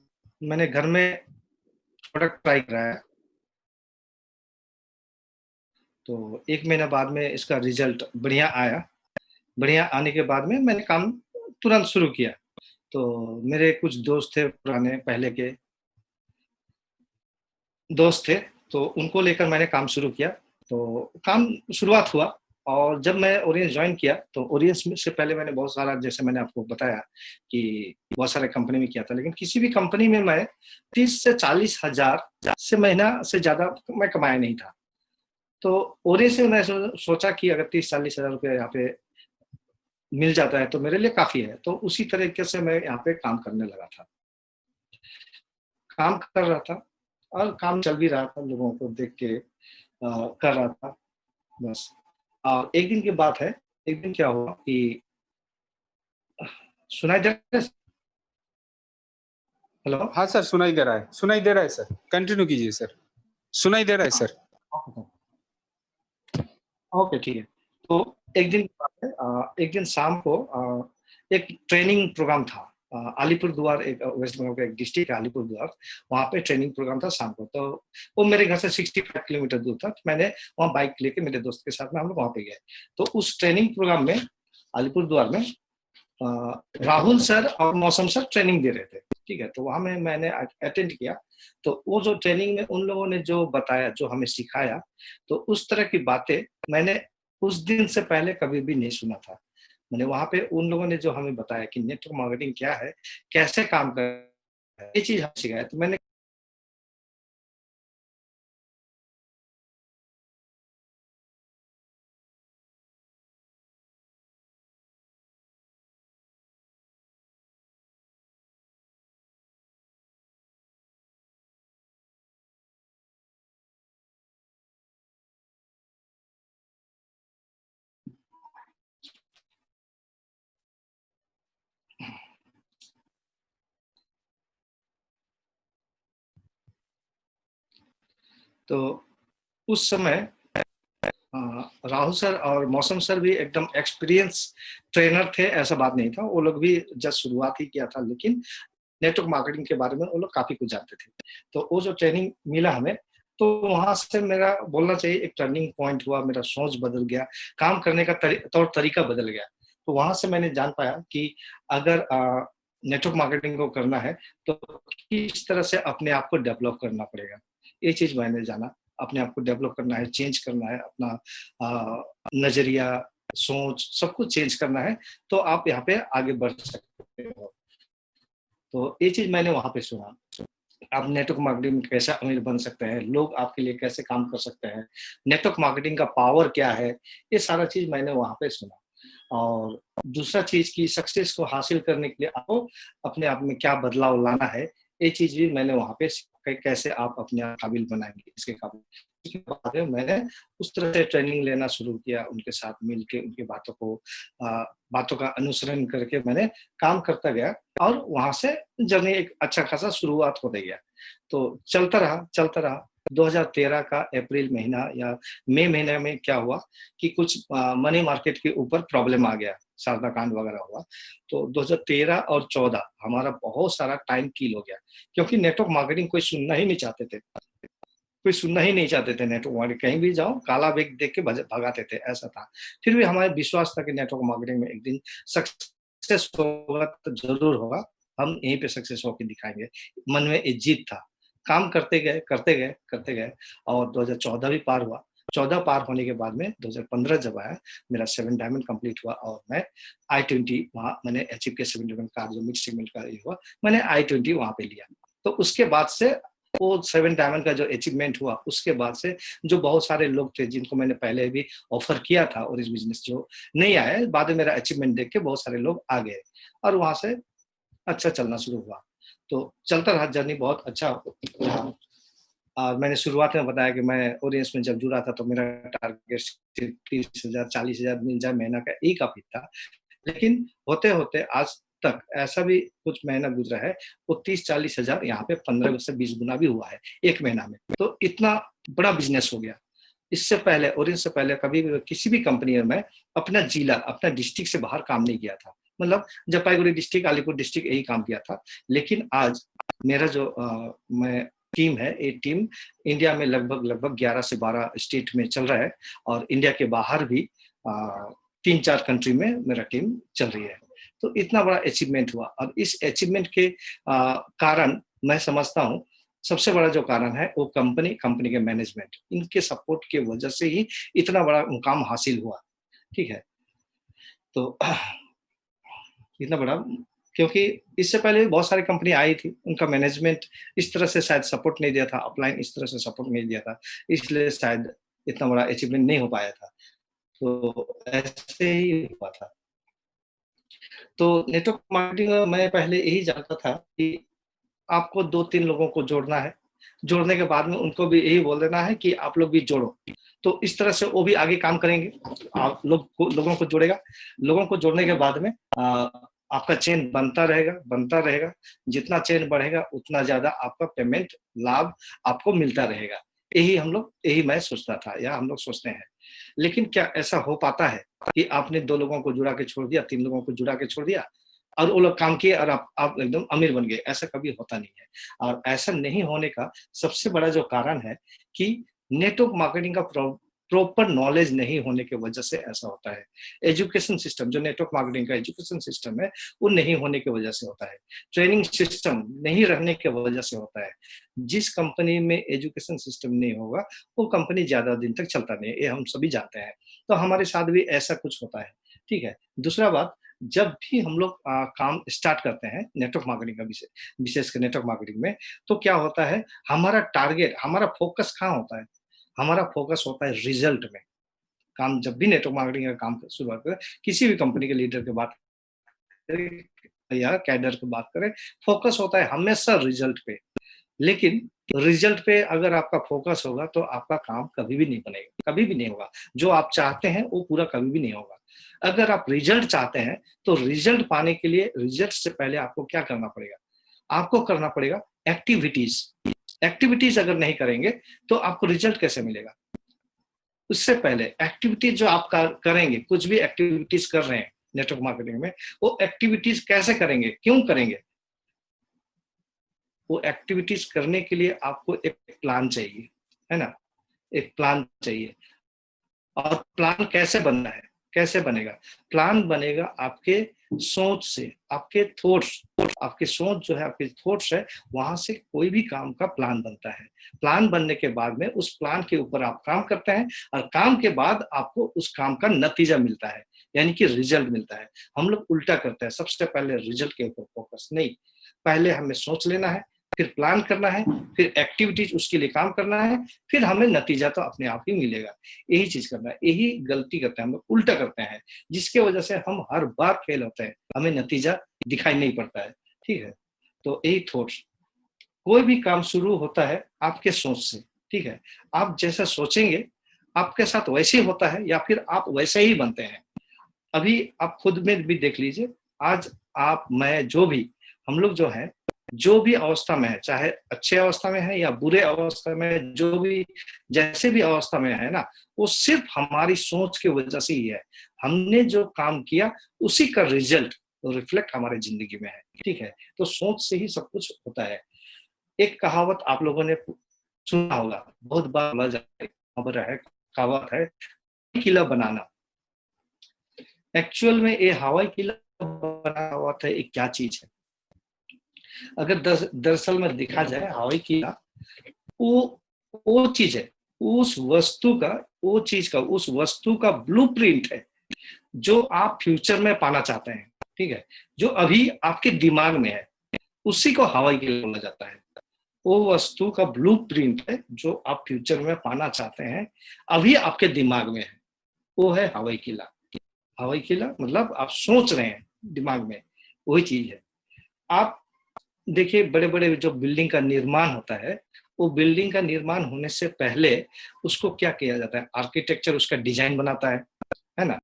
मैंने घर में प्रोडक्ट ट्राई कराया, तो 1 महीना बाद में इसका रिजल्ट बढ़िया आया। बढ़िया आने के बाद में मैंने काम तुरंत शुरू किया। तो मेरे कुछ दोस्त थे, पुराने पहले के दोस्त थे, तो उनको लेकर मैंने काम शुरू किया। तो काम शुरुआत हुआ, और जब मैं ओरियंस ज्वाइन किया तो ओरियंस से पहले मैंने बहुत सारा, जैसे मैंने आपको बताया कि बहुत सारे कंपनी में किया था, लेकिन किसी भी कंपनी में मैं 30 से 40 हजार से महीना से ज्यादा मैं कमाया नहीं था। तो ओरियंस से मैं सोचा कि अगर 30-40 हजार रुपया यहाँ पे मिल जाता है तो मेरे लिए काफी है। तो उसी तरीके से मैं यहाँ पे काम करने लगा था, काम कर रहा था, और काम चल भी रहा था, लोगों को देख के कर रहा था बस। और एक दिन की बात है, एक दिन क्या हुआ कि सुनाई दे रहा है? हेलो। हाँ सर, सुनाई दे रहा है, सुनाई दे रहा है सर, कंटिन्यू कीजिए सर, सुनाई दे रहा है सर। ओके, ठीक है। तो एक दिन की बात है, एक दिन शाम को एक ट्रेनिंग प्रोग्राम था, अलीपुर द्वार, एक वेस्ट बंगाल का एक डिस्ट्रिक्ट है अलीपुर द्वार, वहाँ पे ट्रेनिंग प्रोग्राम था शाम को। तो वो मेरे घर से 65 किलोमीटर दूर था। तो मैंने वहाँ बाइक लेके मेरे दोस्त के साथ में हम लोग वहाँ पे गए। तो उस ट्रेनिंग प्रोग्राम में अलीपुर द्वार में राहुल सर और मौसम सर ट्रेनिंग दे रहे थे, ठीक है। तो वहाँ में मैंने अटेंड किया। तो वो जो ट्रेनिंग में उन लोगों ने जो बताया, जो हमें सिखाया, तो उस तरह की बातें मैंने उस दिन से पहले कभी भी नहीं सुना था। मैंने वहाँ पे उन लोगों ने जो हमें बताया कि नेटवर्क मार्केटिंग क्या है, कैसे काम कर है, ये चीज हमें सिखाया। तो मैंने तो उस समय राहुल सर और मौसम सर भी एकदम एक्सपीरियंस ट्रेनर थे, ऐसा बात नहीं था। वो लोग भी जस्ट शुरुआत ही किया था, लेकिन नेटवर्क मार्केटिंग के बारे में वो लोग काफी कुछ जानते थे। तो वो जो ट्रेनिंग मिला हमें, तो वहां से मेरा बोलना चाहिए एक टर्निंग पॉइंट हुआ, मेरा सोच बदल गया, काम करने का तौर तरीका बदल गया। तो वहां से मैंने जान पाया कि अगर नेटवर्क मार्केटिंग को करना है तो किस तरह से अपने आप को डेवलप करना पड़ेगा। ये चीज मैंने जाना, अपने आप को डेवलप करना है, चेंज करना है, अपना नजरिया, सोच, सब कुछ चेंज करना है, तो आप यहाँ पे आगे बढ़ सकते हो। तो ये चीज मैंने वहां पे सुना। आप नेटवर्क मार्केटिंग में कैसे अमीर बन सकते हैं, लोग आपके लिए कैसे काम कर सकते हैं, नेटवर्क मार्केटिंग का पावर क्या है, ये सारा चीज मैंने वहां पे सुना। और दूसरा चीज की सक्सेस को हासिल करने के लिए आपको अपने आप में क्या बदलाव लाना है, ये चीज भी मैंने वहां पे कैसे आप अपने आप काबिल बनाएंगे, इसके काबिल। उसके बाद में मैंने उस तरह से ट्रेनिंग लेना शुरू किया, उनके साथ मिलके उनकी बातों का अनुसरण करके मैंने काम करता गया, और वहां से जर्नी एक अच्छा खासा शुरुआत होते गया। तो चलता रहा। 2013 का अप्रैल महीना या मई महीने में क्या हुआ कि कुछ मनी मार्केट के ऊपर प्रॉब्लम आ गया, शारदा कांड वगैरह हुआ। तो 2013 और 14 हमारा बहुत सारा टाइम किल हो गया, क्योंकि नेटवर्क मार्केटिंग कोई सुनना ही नहीं चाहते थे, नेटवर्क मार्केटिंग। कहीं भी जाओ काला बेग देख के भगाते थे, ऐसा था। फिर भी हमारे विश्वास था कि नेटवर्क मार्केटिंग में एक दिन सक्सेस होगा तो जरूर होगा, हम यहीं पे सक्सेस होकर दिखाएंगे। मन में एक जीत था। काम करते गए और 2014 भी पार हुआ। 14 पार होने के बाद में 2015 जब आया, मेरा 7 डायमंड कंप्लीट हुआ, और मैं I-20 वहाँ मैंने अचीव किया। 7 डायमंड का जो मिड सेगमेंट का ये हुआ, मैंने I-20 वहाँ पे लिया। तो उसके बाद से वो 7 डायमंड का जो अचीवमेंट हुआ, उसके बाद से जो बहुत सारे लोग थे जिनको मैंने पहले भी ऑफर किया था और इस बिजनेस जो नहीं आए, बाद में मेरा अचीवमेंट देख के बहुत सारे लोग आ गए, और वहां से अच्छा चलना शुरू हुआ। तो चलता रहा, जर्नी बहुत अच्छा रहा। और मैंने शुरुआत में बताया कि मैं ओरियंस में जब जुड़ा था तो मेरा टारगेट 30,000 40,000 मिल जाए महीना का, एक काफी था। लेकिन होते होते आज तक ऐसा भी कुछ महीना गुजरा है, वो 30-40 हजार यहाँ पे 15 से 20 गुना भी हुआ है एक महीना में। तो इतना बड़ा बिजनेस हो गया। इससे पहले, ओरियंस से पहले, कभी भी किसी भी कंपनी में मैं अपना जिला, अपना डिस्ट्रिक्ट से बाहर काम नहीं किया था। मतलब जलपाईगुड़ी डिस्ट्रिक्ट, अलीपुर डिस्ट्रिक्ट यही काम किया था। लेकिन आज मेरा जो मैं टीम है, ये टीम इंडिया में लगभग 11 से 12 स्टेट में चल रहा है, और इंडिया के बाहर भी 3-4 कंट्री में मेरा टीम चल रही है। तो इतना बड़ा अचीवमेंट हुआ, और इस अचीवमेंट के कारण मैं समझता हूँ सबसे बड़ा जो कारण है वो कंपनी के मैनेजमेंट, इनके सपोर्ट के वजह से ही इतना बड़ा मुकाम हासिल हुआ। ठीक है, तो इतना बड़ा, क्योंकि इससे पहले बहुत सारी कंपनी आई थी, उनका मैनेजमेंट इस तरह से शायद सपोर्ट नहीं दिया था, अपलाइन इस तरह से सपोर्ट नहीं दिया था, इसलिए शायद इतना बड़ा अचीवमेंट नहीं हो पाया था। तो ऐसे ही हुआ था। तो नेटवर्क मार्केटिंग मैं पहले यही जानता था कि आपको 2-3 लोगों को जोड़ना है, जोड़ने के बाद में उनको भी यही बोल देना है कि आप लोग भी जोड़ो। तो इस तरह से वो भी आगे काम करेंगे, आप लोगों को जोड़ेगा। लोगों को जोड़ने के बाद में आपका चेन बनता रहेगा। जितना चेन बढ़ेगा उतना ज्यादा आपका पेमेंट लाभ आपको मिलता रहेगा। यही मैं सोचता था, या हम लोग सोचते हैं। लेकिन क्या ऐसा हो पाता है कि आपने 2 लोगों को जुड़ा के छोड़ दिया, 3 लोगों को जुड़ा के छोड़ दिया, और वो लोग काम किए और आप एकदम अमीर बन गए? ऐसा कभी होता नहीं है। और ऐसा नहीं होने का सबसे बड़ा जो कारण है कि नेटवर्क मार्केटिंग का प्रॉपर नॉलेज नहीं होने की वजह से ऐसा होता है। एजुकेशन सिस्टम, जो नेटवर्क मार्केटिंग का एजुकेशन सिस्टम है, वो नहीं होने की वजह से होता है। ट्रेनिंग सिस्टम नहीं रहने की वजह से होता है। जिस कंपनी में एजुकेशन सिस्टम नहीं होगा, वो कंपनी ज्यादा दिन तक चलता नहीं है, ये हम सभी जानते हैं। तो हमारे साथ भी ऐसा कुछ होता है। ठीक है, दूसरा बात, जब भी हम लोग काम स्टार्ट करते हैं नेटवर्क मार्केटिंग का, विशेषकर नेटवर्क मार्केटिंग में, तो क्या होता है, हमारा टारगेट, हमारा फोकस कहाँ होता है? हमारा फोकस होता है रिजल्ट में। काम जब भी नेटवर्क मार्केटिंग का काम शुरुआत करें, किसी भी कंपनी के लीडर की बात करें या कैडर की बात करें, फोकस होता है हमेशा रिजल्ट पे। लेकिन रिजल्ट पे अगर आपका फोकस होगा तो आपका काम कभी भी नहीं बनेगा, कभी भी नहीं होगा। जो आप चाहते हैं वो पूरा कभी भी नहीं होगा। अगर आप रिजल्ट चाहते हैं तो रिजल्ट पाने के लिए, रिजल्ट से पहले आपको क्या करना पड़ेगा? आपको करना पड़ेगा एक्टिविटीज। एक्टिविटीज अगर नहीं करेंगे तो आपको रिजल्ट कैसे मिलेगा? उससे पहले एक्टिविटीज जो आप करेंगे, कुछ भी एक्टिविटीज कर रहे हैं नेटवर्क मार्केटिंग में, वो एक्टिविटीज कैसे करेंगे, क्यों करेंगे? वो एक्टिविटीज करने के लिए आपको एक प्लान चाहिए, है ना? एक प्लान चाहिए। और प्लान कैसे बनना है, कैसे बनेगा? प्लान बनेगा आपके सोच से, आपके थॉट्स, आपके सोच जो है, आपके थॉट्स है, वहां से कोई भी काम का प्लान बनता है। प्लान बनने के बाद में उस प्लान के ऊपर आप काम करते हैं, और काम के बाद आपको उस काम का नतीजा मिलता है, यानी कि रिजल्ट मिलता है। हम लोग उल्टा करते हैं, सबसे पहले रिजल्ट के ऊपर फोकस नहीं, पहले हमें सोच लेना है, फिर प्लान करना है, फिर एक्टिविटीज उसके लिए काम करना है, फिर हमें नतीजा तो अपने आप ही मिलेगा। यही चीज करना है, यही गलती करते हैं हम लोग, उल्टा करते हैं, जिसके वजह से हम हर बार फेल होते हैं, हमें नतीजा दिखाई नहीं पड़ता है। ठीक है, तो यही थॉट्स, कोई भी काम शुरू होता है आपके सोच से। ठीक है, आप जैसा सोचेंगे आपके साथ वैसे ही होता है, या फिर आप वैसे ही बनते हैं। अभी आप खुद में भी देख लीजिए, आज आप, मैं, जो भी, हम लोग जो है, जो भी अवस्था में है, चाहे अच्छे अवस्था में है या बुरे अवस्था में, जो भी जैसे भी अवस्था में है ना, वो सिर्फ हमारी सोच की वजह से ही है। हमने जो काम किया उसी का रिजल्ट रिफ्लेक्ट हमारे जिंदगी में है। ठीक है, तो सोच से ही सब कुछ होता है। एक कहावत आप लोगों ने सुना होगा, बहुत बार बोला जाता है, खबर है, कहावत है, किला बनाना। एक्चुअल में ये हवाई किला बना हुआ था, एक क्या चीज है? अगर दरअसल में देखा जाए, हवाई किला वो वो चीज है, उस वस्तु का, वो चीज का, उस वस्तु का ब्लूप्रिंट है जो आप फ्यूचर में पाना चाहते हैं। ठीक है, जो अभी आपके दिमाग में है, उसी को हवाई किला बोला जाता है। वो वस्तु का ब्लूप्रिंट है जो आप फ्यूचर में पाना चाहते हैं, अभी आपके दिमाग में है, वो है हवाई किला। हवाई किला मतलब आप सोच रहे हैं दिमाग में, वही चीज है। आप देखिए, बड़े बड़े जो बिल्डिंग का निर्माण होता है, वो बिल्डिंग का निर्माण होने से पहले उसको क्या किया जाता है? आर्किटेक्चर उसका डिजाइन बनाता है ना?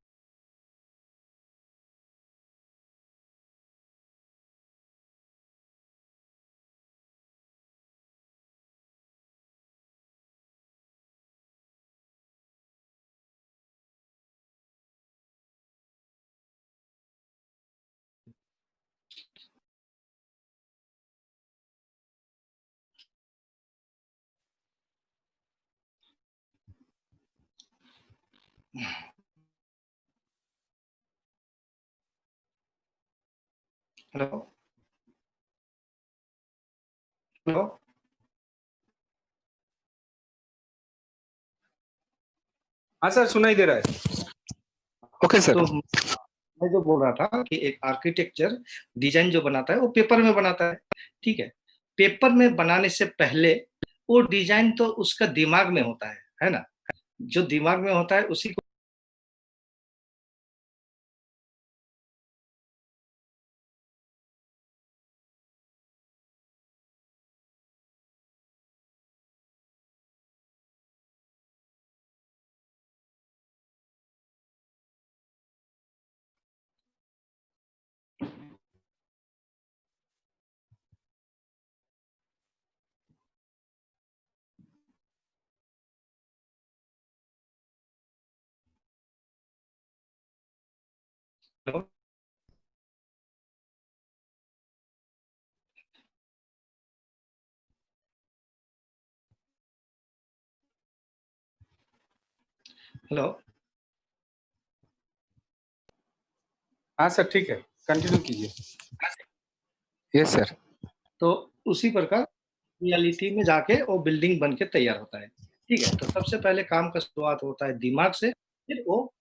Hello hello. हाँ सर, सुनाई दे रहा है। Okay sir. तो मैं जो बोल रहा था कि एक आर्किटेक्चर डिजाइन जो बनाता है वो पेपर में बनाता है, ठीक है। पेपर में बनाने से पहले वो डिजाइन तो उसका दिमाग में होता है ना। जो दिमाग में होता है उसी को हेलो। हाँ सर, ठीक है, कंटिन्यू कीजिए। Yes sir. तो उसी प्रकार रियलिटी में जाके वो बिल्डिंग बन के तैयार होता है, ठीक है। तो सबसे पहले काम का शुरुआत होता है दिमाग से, फिर वो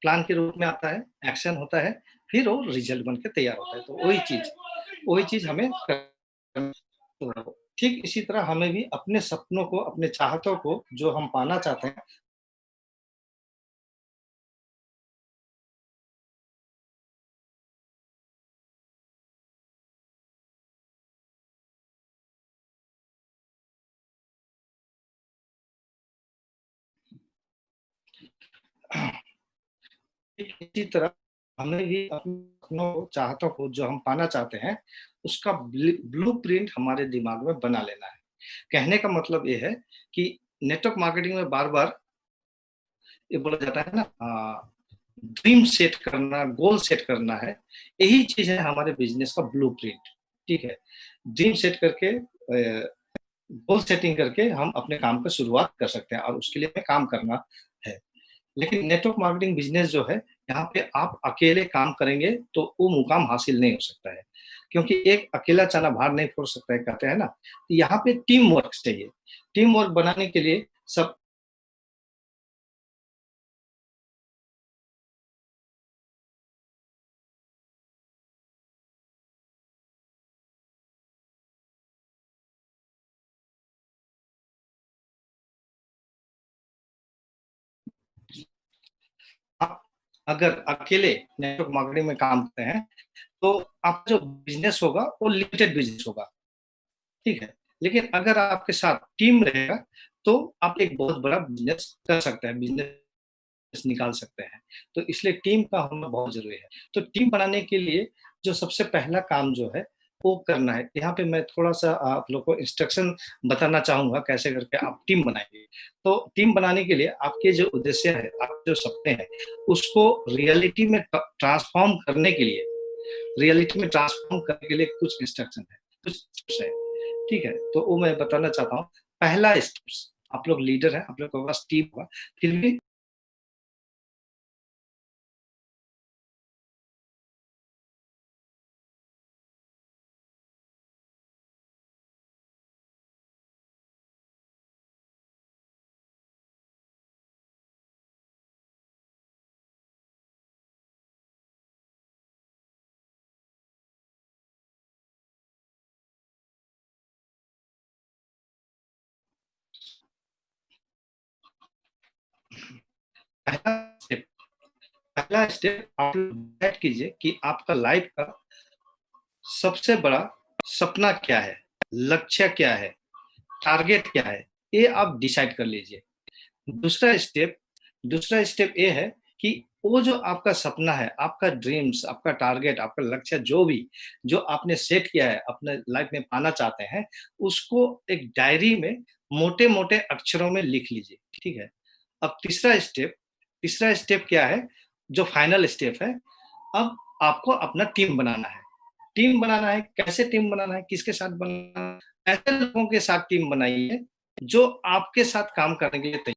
प्लान के रूप में आता है, एक्शन होता है, फिर वो रिजल्ट बन के तैयार होता है। तो वही चीज हमें करना है। ठीक इसी तरह हमें भी अपने सपनों को, अपने चाहतों को जो हम पाना चाहते हैं, इसी तरह हमें भी अपने सपनों को, चाहतों को जो हम पाना चाहते हैं, उसका ब्लूप्रिंट हमारे दिमाग में बना लेना है। कहने का मतलब ये है कि नेटवर्क मार्केटिंग में बार बार ये बोला जाता है ना, ड्रीम सेट करना, गोल सेट करना है। यही चीज है हमारे बिजनेस का ब्लूप्रिंट, ठीक है। ड्रीम सेट करके, गोल सेटिंग करके हम अपने काम का शुरुआत कर सकते हैं और उसके लिए हमें काम करना है। लेकिन नेटवर्क मार्केटिंग बिजनेस जो है, यहाँ पे आप अकेले काम करेंगे तो वो मुकाम हासिल नहीं हो सकता है, क्योंकि एक अकेला चना भार नहीं फोड़ सकता है, कहते हैं ना। तो यहाँ पे टीम वर्क चाहिए। टीम वर्क बनाने के लिए सब आप अगर अकेले नेटवर्क मार्केटिंग में काम करते हैं तो आपका जो बिजनेस होगा वो लिमिटेड बिजनेस होगा, ठीक है। लेकिन अगर आपके साथ टीम रहेगा तो आप एक बहुत बड़ा बिजनेस कर सकते हैं, बिजनेस निकाल सकते हैं। तो इसलिए टीम का होना बहुत जरूरी है। तो टीम बनाने के लिए जो सबसे पहला काम जो है वो करना है। यहाँ पे मैं थोड़ा सा आप लोग को इंस्ट्रक्शन बताना चाहूंगा कैसे करके आप टीम बनाएंगे। तो टीम बनाने के लिए आपके जो उद्देश्य है, आपके जो सपने हैं, उसको रियलिटी में ट्रांसफॉर्म करने के लिए, रियलिटी में ट्रांसफॉर्म करने के लिए कुछ इंस्ट्रक्शन है, कुछ स्टेप्स है, ठीक है। तो वो मैं बताना चाहता हूँ। पहला स्टेप्स, आप लोग लीडर है, आप लोग के पास टीम होगा, फिर भी पहला स्टेप, पहला स्टेप आप डिसाइड कीजिए कि आपका लाइफ का सबसे बड़ा सपना क्या है, लक्ष्य क्या है, टारगेट क्या है, ये आप डिसाइड कर लीजिए। दूसरा स्टेप ये है कि वो जो आपका सपना है, आपका ड्रीम्स, आपका टारगेट, आपका लक्ष्य, जो भी जो आपने सेट किया है, अपने लाइफ में पाना चाहते हैं, उसको एक डायरी में मोटे मोटे अक्षरों में लिख लीजिए, ठीक है। अब तीसरा स्टेप क्या है, जो फाइनल स्टेप है, अब आपको अपना टीम बनाना है। टीम बनाना है, कैसे टीम बनाना है, किसके साथ बनाना है? ऐसे लोगों के साथ टीम बनाइए जो आपके साथ काम करने के लिए तैयार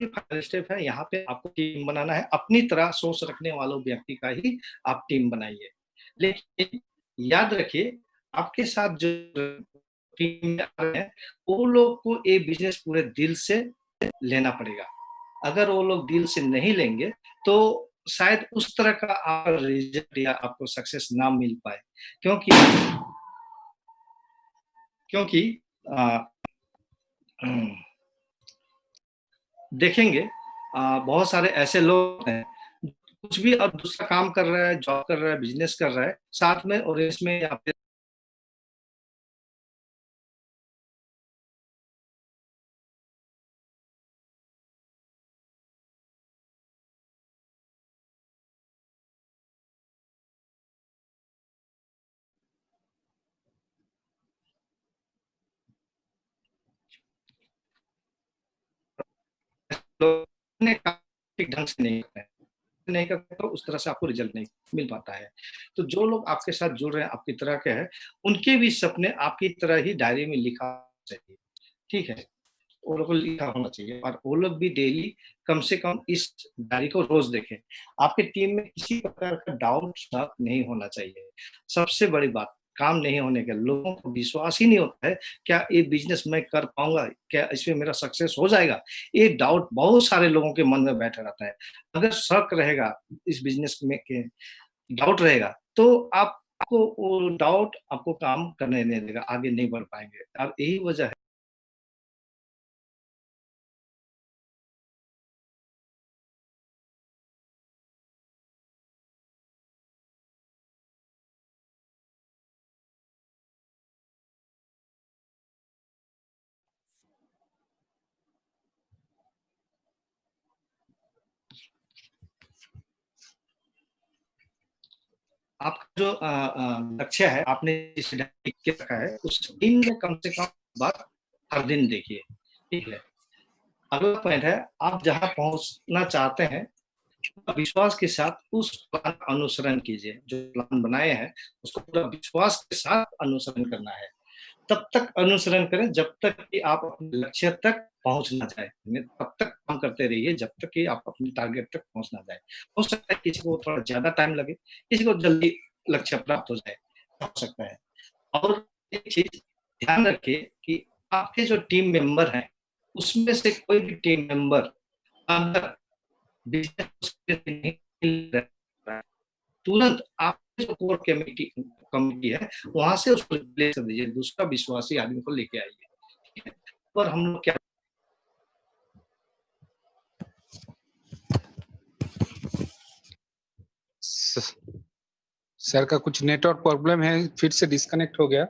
फाइनल स्टेप है, यहाँ पे आपको टीम बनाना है, अपनी तरह सोच रखने वालों व्यक्ति का ही आप टीम बनाइए। लेकिन याद रखिए, आपके साथ जो टीम में आ रहे हैं, वो लोग को ये बिज़नेस पूरे दिल से लेना पड़ेगा। अगर वो लोग दिल से नहीं लेंगे, तो शायद उस तरह का आपका रिज़ल्ट या आपको सक्सेस ना मिल पाए। क्योंकि क्योंकि अ, देखेंगे बहुत सारे ऐसे लोग हैं, कुछ भी अब दूसरा काम कर रहा है, जॉब कर रहा है, बिज़नेस कर रहा है, साथ में और इसमें या फिर लोग अपने काम ठीक ढंग से नहीं करते हैं। नहीं करते तो उस तरह से आपको रिज़ल्ट नहीं मिल पाता है। तो जो लोग आपके साथ जुड़ रहे हैं, आपकी तरह के हैं, उनके भी सपने आपकी तरह ही डायरी में लिखा चाहिए, ठीक है? वो लोग को लिखा होना चाहिए और वो लोग भी डेली कम से कम इस डायरी को रोज़ देखें। आपकी टीम में किसी प्रकार का डाउट शक नहीं होना चाहिए। सबसे बड़ी बात, काम नहीं होने का लोगों को विश्वास ही नहीं होता है, क्या ये बिज़नेस मैं कर पाऊँगा? क्या इसमें मेरा सक्सेस हो जाएगा? ये डाउट बहुत सारे लोगों के मन में बैठा रहता है। अगर शक रहेगा इस बिज़नेस में के डाउट रहेगा, तो आपको वो डाउट आपको काम करने नहीं देगा, आगे नहीं बढ़ पाएँगे। अब यही वजह है। आपका जो लक्ष्य है, आपने जिस लिख के रखा है, उस दिन में कम से कम बार हर दिन देखिए, ठीक है? अगला पॉइंट है, आप जहाँ पहुँचना चाहते हैं, विश्वास के साथ उस प्लान का अनुसरण कीजिए। जो प्लान बनाए हैं, उसको पूरा विश्वास के साथ अनुसरण करना है। तब तक अनुसरण करें जब तक कि आप अपने लक्ष्य तक पहुँच ना जाए। तब तक काम करते रहिए जब तक कि आप अपने टारगेट तक पहुँच ना जाए। हो सकता है किसी को थोड़ा ज़्यादा टाइम लगे, किसी को जल्दी लक्ष्य प्राप्त हो जाए, हो सकता है। और एक चीज़ ध्यान रखिए कि आपके जो टीम मेंबर हैं, उसमें से कोई भी टीम मेंबर अगर बिज़नेस नहीं कर रहा है, तुरंत आपकी जो कोर कमिटी कमिटी है, वहाँ से उसको रिप्लेस कर दीजिए, दूसरा विश्वासी आदमी को लेके आइए, ठीक है? और हम लोग क्या सर का कुछ नेटवर्क प्रॉब्लम है, फिर से डिस्कनेक्ट हो गया।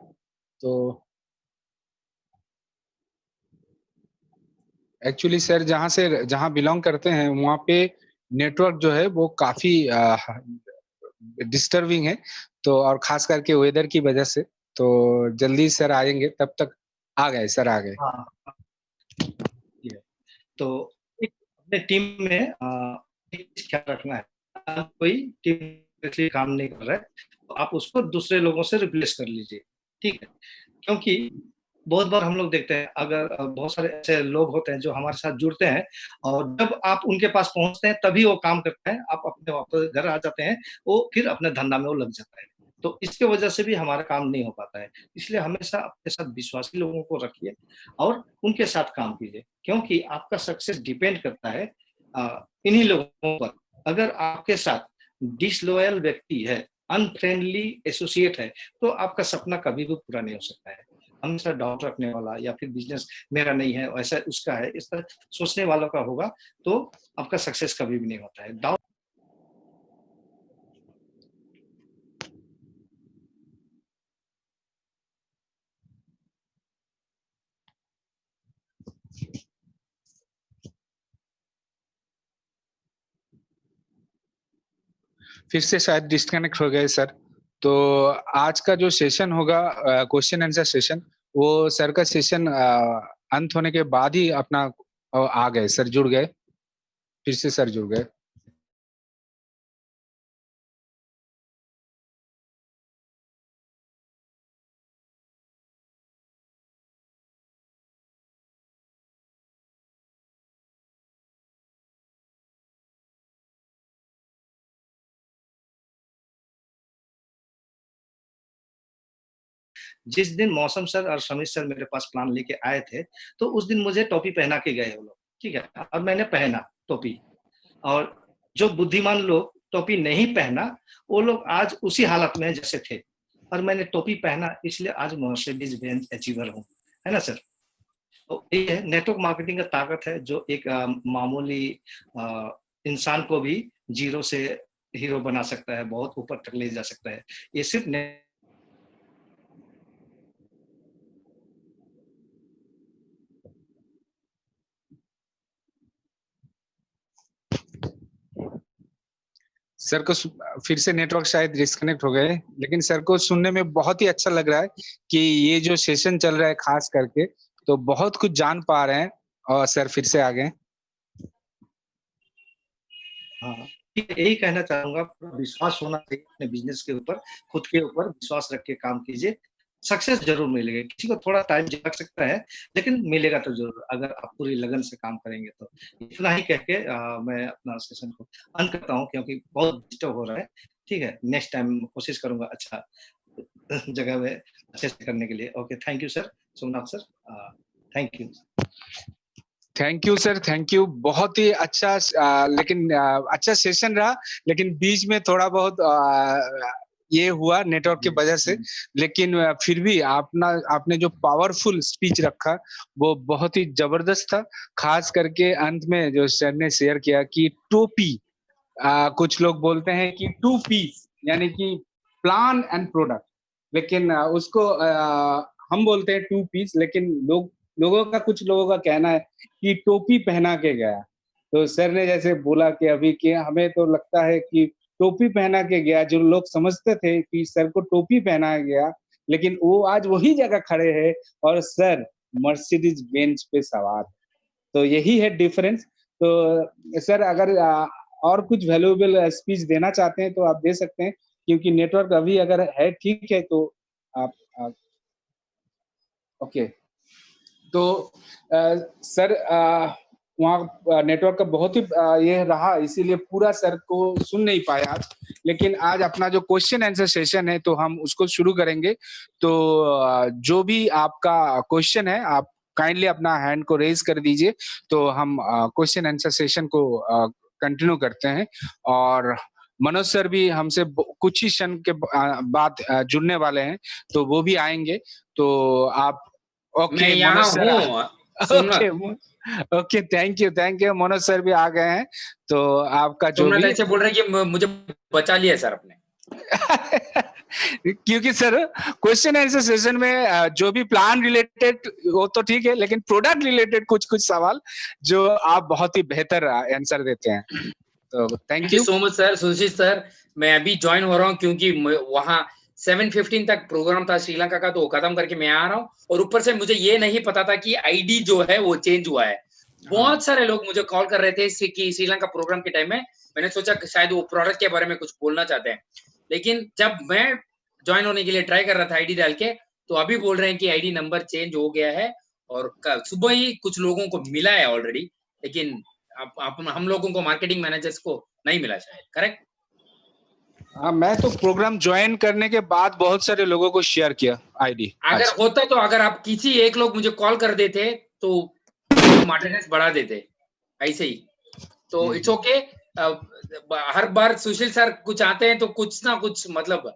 तो एक्चुअली सर जहाँ बिलोंग करते हैं वहाँ पे नेटवर्क जो है वो काफी डिस्टर्बिंग है, तो और खास करके वेदर की वजह से। तो जल्दी सर आएंगे, तब तक आ गए सर, आ गए। हाँ, ये है। तो एक अपने टीम में एक चीज़ ख्याल रखना है, अगर कोई टीम के लिए काम नहीं कर रहा है, तो आप उसको दूसरे लोगों से रिप्लेस कर लीजिए, ठीक है? क्योंकि बहुत बार हम लोग देखते हैं, अगर बहुत सारे ऐसे लोग होते हैं जो हमारे साथ जुड़ते हैं और जब आप उनके पास पहुँचते हैं तभी वो काम करते हैं, आप अपने वापस घर आ जाते हैं, वो फिर अपने धंधा में वो लग जाता है। तो इसकी वजह से भी हमारा काम नहीं हो पाता है। इसलिए हमेशा अपने साथ विश्वासी लोगों को रखिए और उनके साथ काम कीजिए, क्योंकि आपका सक्सेस डिपेंड करता है इन्हीं लोगों पर। अगर आपके साथ डिसलॉयल व्यक्ति है, अनफ्रेंडली एसोसिएट है, तो आपका सपना कभी भी पूरा नहीं हो सकता है। हमेशा डाउट रखने वाला या फिर बिज़नेस मेरा नहीं है, ऐसा उसका है, इस तरह सोचने वालों का होगा, तो आपका सक्सेस कभी भी नहीं होता है। डाउट फिर से शायद डिस्कनेक्ट हो गए सर। तो आज का जो सेशन होगा, क्वेश्चन आंसर सेशन, वो सर का सेशन अंत होने के बाद ही अपना आ गए सर, जुड़ गए, फिर से सर जुड़ गए। जिस दिन मौसम सर और समीर सर मेरे पास प्लान लेके आए थे, तो उस दिन मुझे टोपी पहना के गए वो लोग, ठीक है, और मैंने पहना टोपी। और जो बुद्धिमान लोग टोपी नहीं पहना, वो लोग आज उसी हालत में जैसे थे, और मैंने टोपी पहना, इसलिए आज मर्सिडीज बेंज अचीवर हूँ, है ना सर। तो ये है नेटवर्क मार्केटिंग का ताकत है, जो एक मामूली इंसान को भी जीरो से हीरो बना सकता है, बहुत ऊपर तक ले जा सकता है। ये सिर्फ सर को फिर से नेटवर्क शायद डिस्कनेक्ट हो गए, लेकिन सर को सुनने में बहुत ही अच्छा लग रहा है कि ये जो सेशन चल रहा है खास करके, तो बहुत कुछ जान पा रहे हैं। और सर फिर से आ गए। हाँ, यही कहना चाहूंगा, विश्वास होना चाहिए अपने बिजनेस के ऊपर, खुद के ऊपर विश्वास रख के काम कीजिए, सक्सेस जरूर मिलेगा। किसी को थोड़ा टाइम लग सकता है, लेकिन मिलेगा तो जरूर, अगर आप पूरी लगन से काम करेंगे तो। इतना ही कह के मैं अपना सेशन को अंत करता हूँ, क्योंकि बहुत डिस्टर्ब हो रहा है। ठीक है, नेक्स्ट टाइम कोशिश करूंगा अच्छा जगह में अच्छे से करने के लिए। Okay, thank you sir, Somnath sir, thank you. Thank you sir, thank you. बहुत ही अच्छा लेकिन अच्छा सेशन रहा, लेकिन बीच में थोड़ा बहुत ये हुआ नेटवर्क की वजह से, लेकिन फिर भी आपने जो पावरफुल स्पीच रखा वो बहुत ही जबरदस्त था। खास करके अंत में जो सर ने शेयर किया कि टोपी, कुछ लोग बोलते हैं कि 2 पीस, यानी कि प्लान एंड प्रोडक्ट, लेकिन उसको हम बोलते हैं 2 पीस, लेकिन कुछ लोगों का कहना है कि टोपी पहना के गया। तो सर ने जैसे बोला कि अभी कि हमें तो लगता है कि टोपी पहना के गया, जो लोग समझते थे कि सर को टोपी पहनाया गया, लेकिन वो आज वही जगह खड़े हैं और सर मर्सिडीज बेंच पे सवार। तो यही है डिफरेंस। तो सर अगर और कुछ वैल्यूएबल स्पीच देना चाहते हैं तो आप दे सकते हैं, क्योंकि नेटवर्क अभी अगर है ठीक है तो आप ओके। तो सर वहाँ नेटवर्क का बहुत ही ये रहा, इसीलिए पूरा सर को सुन नहीं पाया आज। लेकिन आज अपना जो क्वेश्चन आंसर सेशन है तो हम उसको शुरू करेंगे। तो जो भी आपका क्वेश्चन है आप काइंडली अपना हैंड को रेज कर दीजिए, तो हम क्वेश्चन आंसर सेशन को कंटिन्यू करते हैं। और मनोज सर भी हमसे कुछ ही क्षण के बाद जुड़ने वाले हैं, तो वो भी आएंगे। तो आप मैं यहाँ हूँ okay okay, thank you Manoj sir भी आ गए हैं। तो आपका जो भी ऐसे बोल रहे हैं कि मुझे बचा लिया सर आपने। क्योंकि सर क्वेश्चन आंसर सेशन में जो भी प्लान रिलेटेड वो तो ठीक है, लेकिन प्रोडक्ट रिलेटेड कुछ सवाल जो आप बहुत ही बेहतर आंसर देते हैं। तो thank you so much sir. Sushil sir, मैं अभी ज्वाइन हो रहा हूँ क्योंकि वहाँ 7:15 तक प्रोग्राम था श्रीलंका का, तो वो खत्म करके मैं आ रहा हूँ। और ऊपर से मुझे ये नहीं पता था कि आईडी जो है वो चेंज हुआ है। बहुत सारे लोग मुझे कॉल कर रहे थे कि श्रीलंका प्रोग्राम के टाइम में। मैंने सोचा कि शायद वो प्रोडक्ट के बारे में कुछ बोलना चाहते हैं, लेकिन जब मैं ज्वाइन होने के लिए ट्राई कर रहा था आईडी डाल के, तो अभी बोल रहे हैं कि आईडी नंबर चेंज हो गया है। और सुबह ही कुछ लोगों को मिला है ऑलरेडी, लेकिन हम लोगों को मार्केटिंग मैनेजर्स को नहीं मिला शायद। करेक्ट? हाँ, मैं तो प्रोग्राम ज्वाइन करने के बाद बहुत सारे लोगों को शेयर किया आईडी। अगर होता तो अगर आप किसी एक लोग मुझे कॉल कर देते तो मार्केटिंग बढ़ा देते ऐसे ही। तो it's okay. Her bar Sushil sir कुछ आते हैं तो कुछ ना कुछ मतलब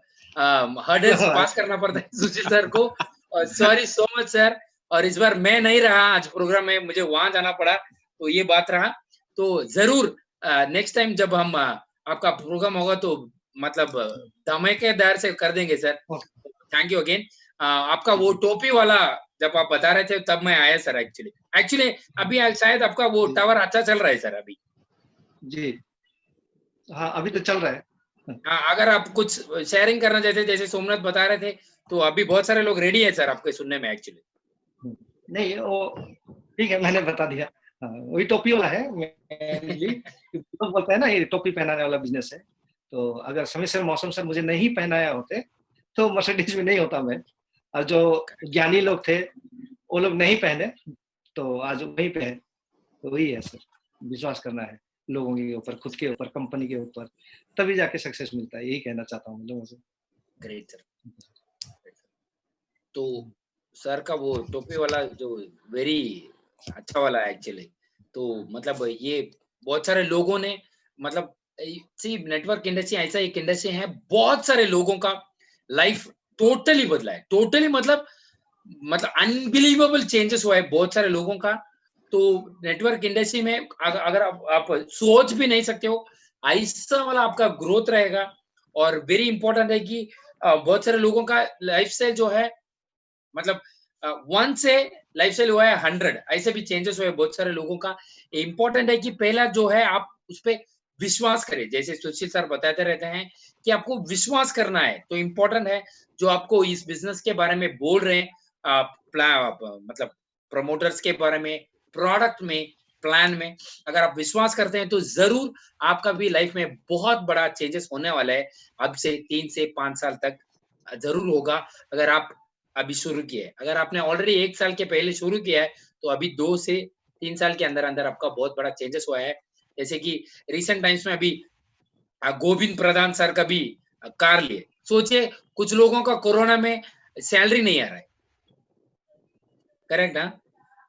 हर्डल्स पास करना पड़ता है सुशील सर को। Sorry so much sir. और इस बार मैं नहीं रहा आज प्रोग्राम में, मुझे वहां जाना पड़ा, तो ये बात रहा। तो जरूर नेक्स्ट टाइम जब हम आपका प्रोग्राम होगा तो मतलब धमाकेदार से कर देंगे सर। Thank you again. आपका वो टोपी वाला जब आप बता रहे थे तब मैं आया सर। एक्चुअली अभी शायद आपका वो टावर अच्छा चल रहा है सर अभी। जी हाँ, अभी तो चल रहा है। हाँ, अगर आप कुछ शेयरिंग करना चाहते जैसे सोमनाथ बता रहे थे, तो अभी बहुत सारे लोग रेडी है सर आपके सुनने में। एक्चुअली नहीं, वो ठीक है, मैंने बता दिया। वही टोपी वाला है मेनली। तो बोलते हैं ना, ये टोपी पहनाने वाला बिजनेस है। तो अगर समय से मौसम सर मुझे नहीं पहनाया होते तो मर्सिडीज में नहीं होता मैं। और जो ज्ञानी लोग थे वो लोग नहीं पहने, तो आज वही पे है। तो वही है सर, विश्वास करना है लोगों के ऊपर, खुद के ऊपर, कंपनी के ऊपर, तभी जाके सक्सेस मिलता है। यही कहना चाहता हूँ लोगों से। Great sir. तो सर का वो टोपी वाला जो वेरी अच्छा वाला है एक्चुअली। तो मतलब ये बहुत सारे लोगों ने मतलब सी नेटवर्क इंडस्ट्री ऐसा एक इंडस्ट्री है, बहुत सारे लोगों का लाइफ टोटली बदला है, टोटली मतलब अनबिलीवेबल चेंजेस हुआ है बहुत सारे लोगों का। तो नेटवर्क इंडस्ट्री में अगर आप सोच भी नहीं सकते हो ऐसा वाला आपका ग्रोथ रहेगा। और वेरी इंपॉर्टेंट है कि बहुत सारे लोगों का लाइफ स्टाइल जो है मतलब 1 से लाइफ स्टाइल हुआ है 100, ऐसे भी चेंजेस हुए बहुत सारे लोगों का। इंपॉर्टेंट है कि पहला जो है आप उस पर विश्वास करें, जैसे सुशील सर बताते रहते हैं कि आपको विश्वास करना है। तो इंपॉर्टेंट है जो आपको इस बिजनेस के बारे में बोल रहे हैं, मतलब प्रमोटर्स के बारे में, प्रोडक्ट में, प्लान में, अगर आप विश्वास करते हैं तो जरूर आपका भी लाइफ में बहुत बड़ा चेंजेस होने वाला है। अब से 3 से 5 साल तक जरूर होगा अगर आप अभी शुरू किया है। अगर आपने ऑलरेडी 1 साल के पहले शुरू किया है तो अभी 2 से 3 साल के अंदर अंदर आपका बहुत बड़ा चेंजेस हुआ है। जैसे कि रिसेंट टाइम्स में अभी गोविंद प्रधान सर का भी कार लिए, सोचिए कुछ लोगों का कोरोना में सैलरी नहीं आ रहा है, करेक्ट ना?